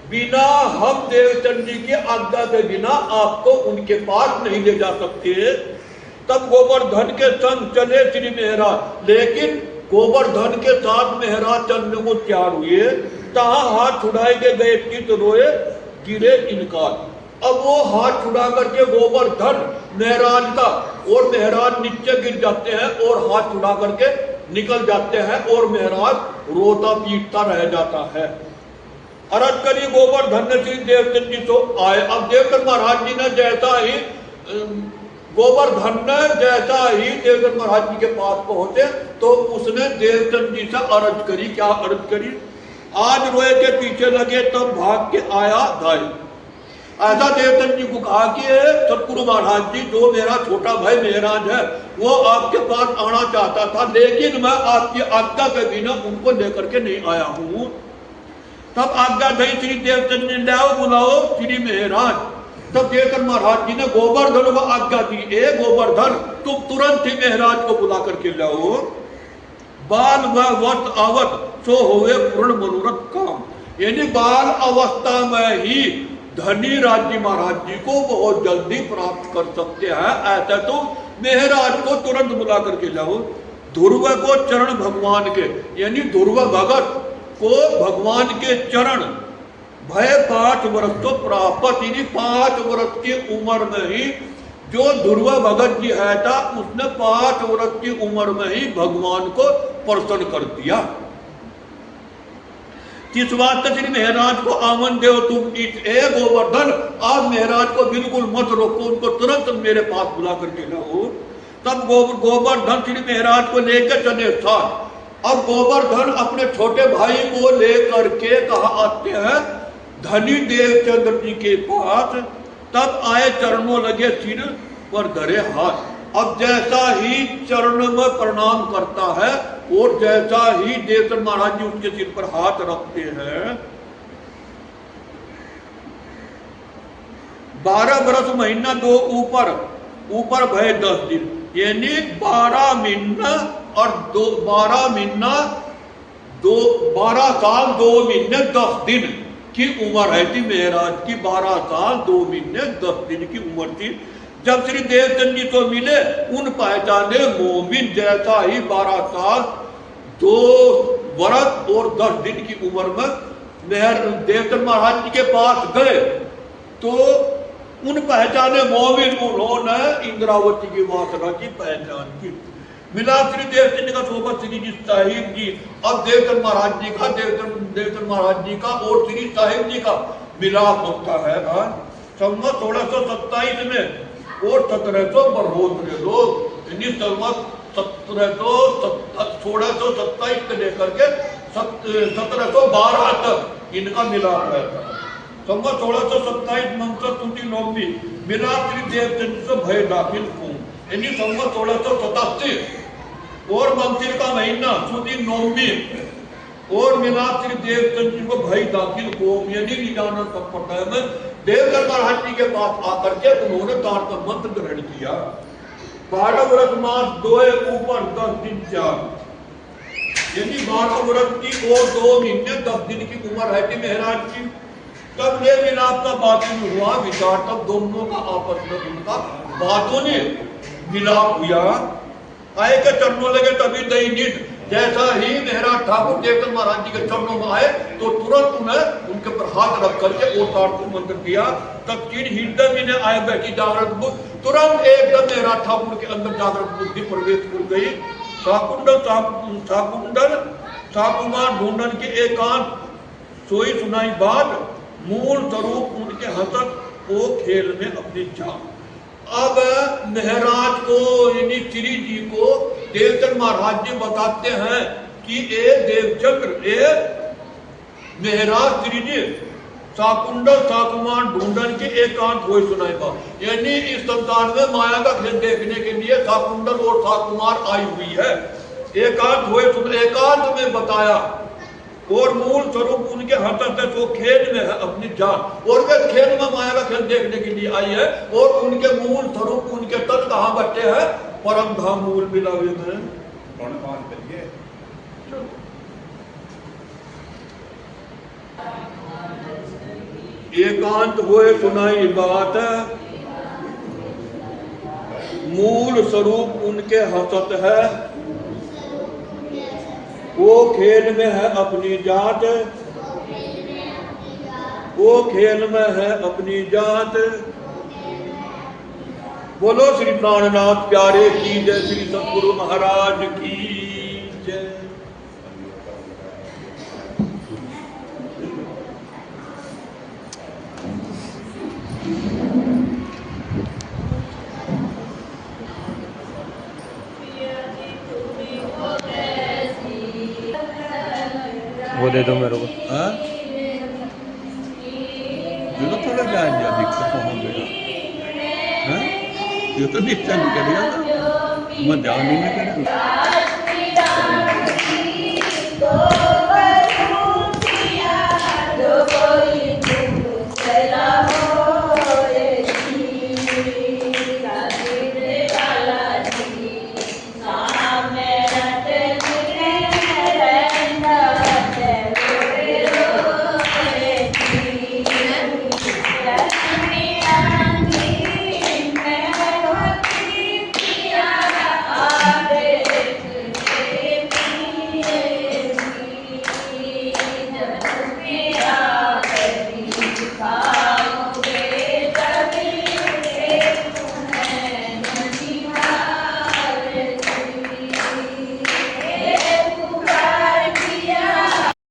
बिना हम देवचंद जी की आज्ञा के बिना आपको उनके पास नहीं ले जा सकते। तब गोवर्धन के संग चले श्री मेहराज, लेकिन गोवर्धन के साथ मेहराज चलने को तैयार हुए। तहा हाथ छुड़ाए के गए चित रोए गिरे इनकार। अब वो हाथ छुड़ा करके गोवर्धन मेहराज का, और मेहराज नीचे गिर जाते हैं और हाथ छुड़ा करके निकल जाते हैं और मेहराज रोता पीटता रह जाता है। अरज करी गोवर्धन ने श्री देवचंद जी तो आए। अब देवचंद महाराज जी ने जैसा ही गोवर्धन ने जैसा ही देवचंद महाराज जी के पास पहुंचे तो उसने देवचंद जी से अरज करी। क्या अरज करी? आज रोए के पीछे लगे तब भाग के आया दाई। ऐसा देवचंद जी को कहा कि सतगुरु महाराज जी, जो मेरा छोटा भाई मेहराज है वो आपके पास आना चाहता था, लेकिन मैं आपकी आज्ञा के बिना उनको लेकर के नहीं आया हूँ। तब आज्ञा दी श्री देवचंद जी, लाओ बुलाओ श्री मेहराज। तब देवचंद महाराज जी ने गोवर्धन को आज्ञा दी, ए गोवर्धन, तुम तुरंत ही मेहराज को बुला करके लाओ। बाल व वर्ष आवत सो होवे पूर्ण मनोरथ काम। यानी बाल अवस्था में ही धनी राज्य महाराज जी को बहुत जल्दी प्राप्त कर सकते हैं, ऐसा तो मेहराज को तुरंत बुला करके लाओ। ध्रुव को चरण भगवान के, यानी ध्रुव भगत को भगवान के चरण भय 5 वर्ष तो प्राप्त, यानी 5 वर्ष की उम्र में ही जो ध्रुव भगत जी है था उसने 5 वर्ष की उम्र में ही भगवान को प्रसन्न कर दिया। किस बात श्री मेहराज को आमन दो तुम, ए गोवर्धन, आप मेहराज को बिल्कुल मत रोको, उनको तुरंत मेरे पास बुला करके लाओ। तब गोवर्धन श्री मेहराज को लेकर चले साथ। अब गोवर्धन अपने छोटे भाई को लेकर के कहा आते हैं धनी देवचंद्र जी के पास। तब आए, चरणों लगे सिर पर धरे हाथ। अब जैसा ही चरण में प्रणाम करता है और जैसा ही देवचंद महाराज जी उसके सिर पर हाथ रखते हैं, 12 बरस महीना 2 ऊपर भय 10 दिन, यानी 12 महीना और 12 महीना 12 साल 2 महीने 10 दिन की उम्र है थी मेहराज की। 12 साल 2 महीने 10 दिन की उम्र थी जब श्री देवचंद जी तो मिले। उन पहचाने मोमिन, जैसा ही 12 साल 2 वर्ष और 10 दिन की उम्र में देवचंद महाराज जी के पास गए तो उन पहचाने मोमिन, उन्होंने इंद्रावती की वासना की पहचान की। मिला श्री देवचंद का सोबत श्री जी साहिब जी। अब देवचंद महाराज जी का देवचंद महाराज जी का और श्री साहिब जी का मिलाप होता है। संवत 1627 में और 1772 लोग, यानी संवत 1627 से लेकर के 1712 तक इनका मिलाप रहता है। संवत 1627 मंत्र तुति नौमी मिला श्री देवचंद से भय दाखिल खून, यानी संवत 1687 और मंत्र का महीना सुदी नौमी और मिला श्री देवचंद जी को भय दाखिल खून, यानी निजानन संप्रदाय में देवचंद महाराज जी के पास आकर के उन्होंने तारतम मंत्र ग्रहण किया। 12 वर्ष मास 2 ऊपर 10 दिन 4, यानी 12 वर्ष की और 2 महीने 10 दिन की उम्र है थी मेहराज की। तब ये मिलाप का बातों में हुआ विचार, तब दोनों का आपस में उनका बातों ने मिलाप हुआ। आए के चरणों लगे तभी दैनिक, जैसा ही मेहराज ठाकुर देवचंद महाराज जी के चरणों में आए तो तुरंत उन्हें उनके पर हाथ रख करके और तारतम मंत्र किया। तब तीन हृदय में आए बैठी जागृत बुद्धि, तुरंत एकदम मेहराज ठाकुर के अंदर जागृत बुद्धि प्रवेश कर गई। शाकुंडल शाकुमार ढूंढन के एकांत सोई सुनाई बात, मूल स्वरूप उनके हसत को खेल में अपनी जान। अब मेहराज को यानी श्री जी को देवचंद महाराज जी बताते हैं कि ए देवचंद्र, ए मेहराज श्री जी शाकुंडल शाकुमार ढूंढन के एकांत हुए सुनाई बा, यानी इस संसार में माया का खेल देखने के लिए शाकुंडल और शाकुमार आई हुई है। एकांत हुए एकांत में बताया और मूल स्वरूप उनके हसत है तो खेल में है अपनी जान, और वे खेल में माया का खेल देखने के लिए आई है। और उनके मूल स्वरूप उनके तत्व कहाँ बैठे हैं? परम धाम मूल मिलावे में। एकांत हुए सुनाई बात, मूल स्वरूप उनके हसत है, वो खेल में है अपनी जात, वो खेल में है अपनी जात। बोलो श्री प्राणनाथ प्यारे की जय, श्री सतगुरु महाराज की जय। वो दे दो मेरे को। हाँ? ये तो थोड़ा जान जा दिक्कत हो गया। हाँ? ये तो निश्चय निकल गया था, मैं ध्यान नहीं करेगा।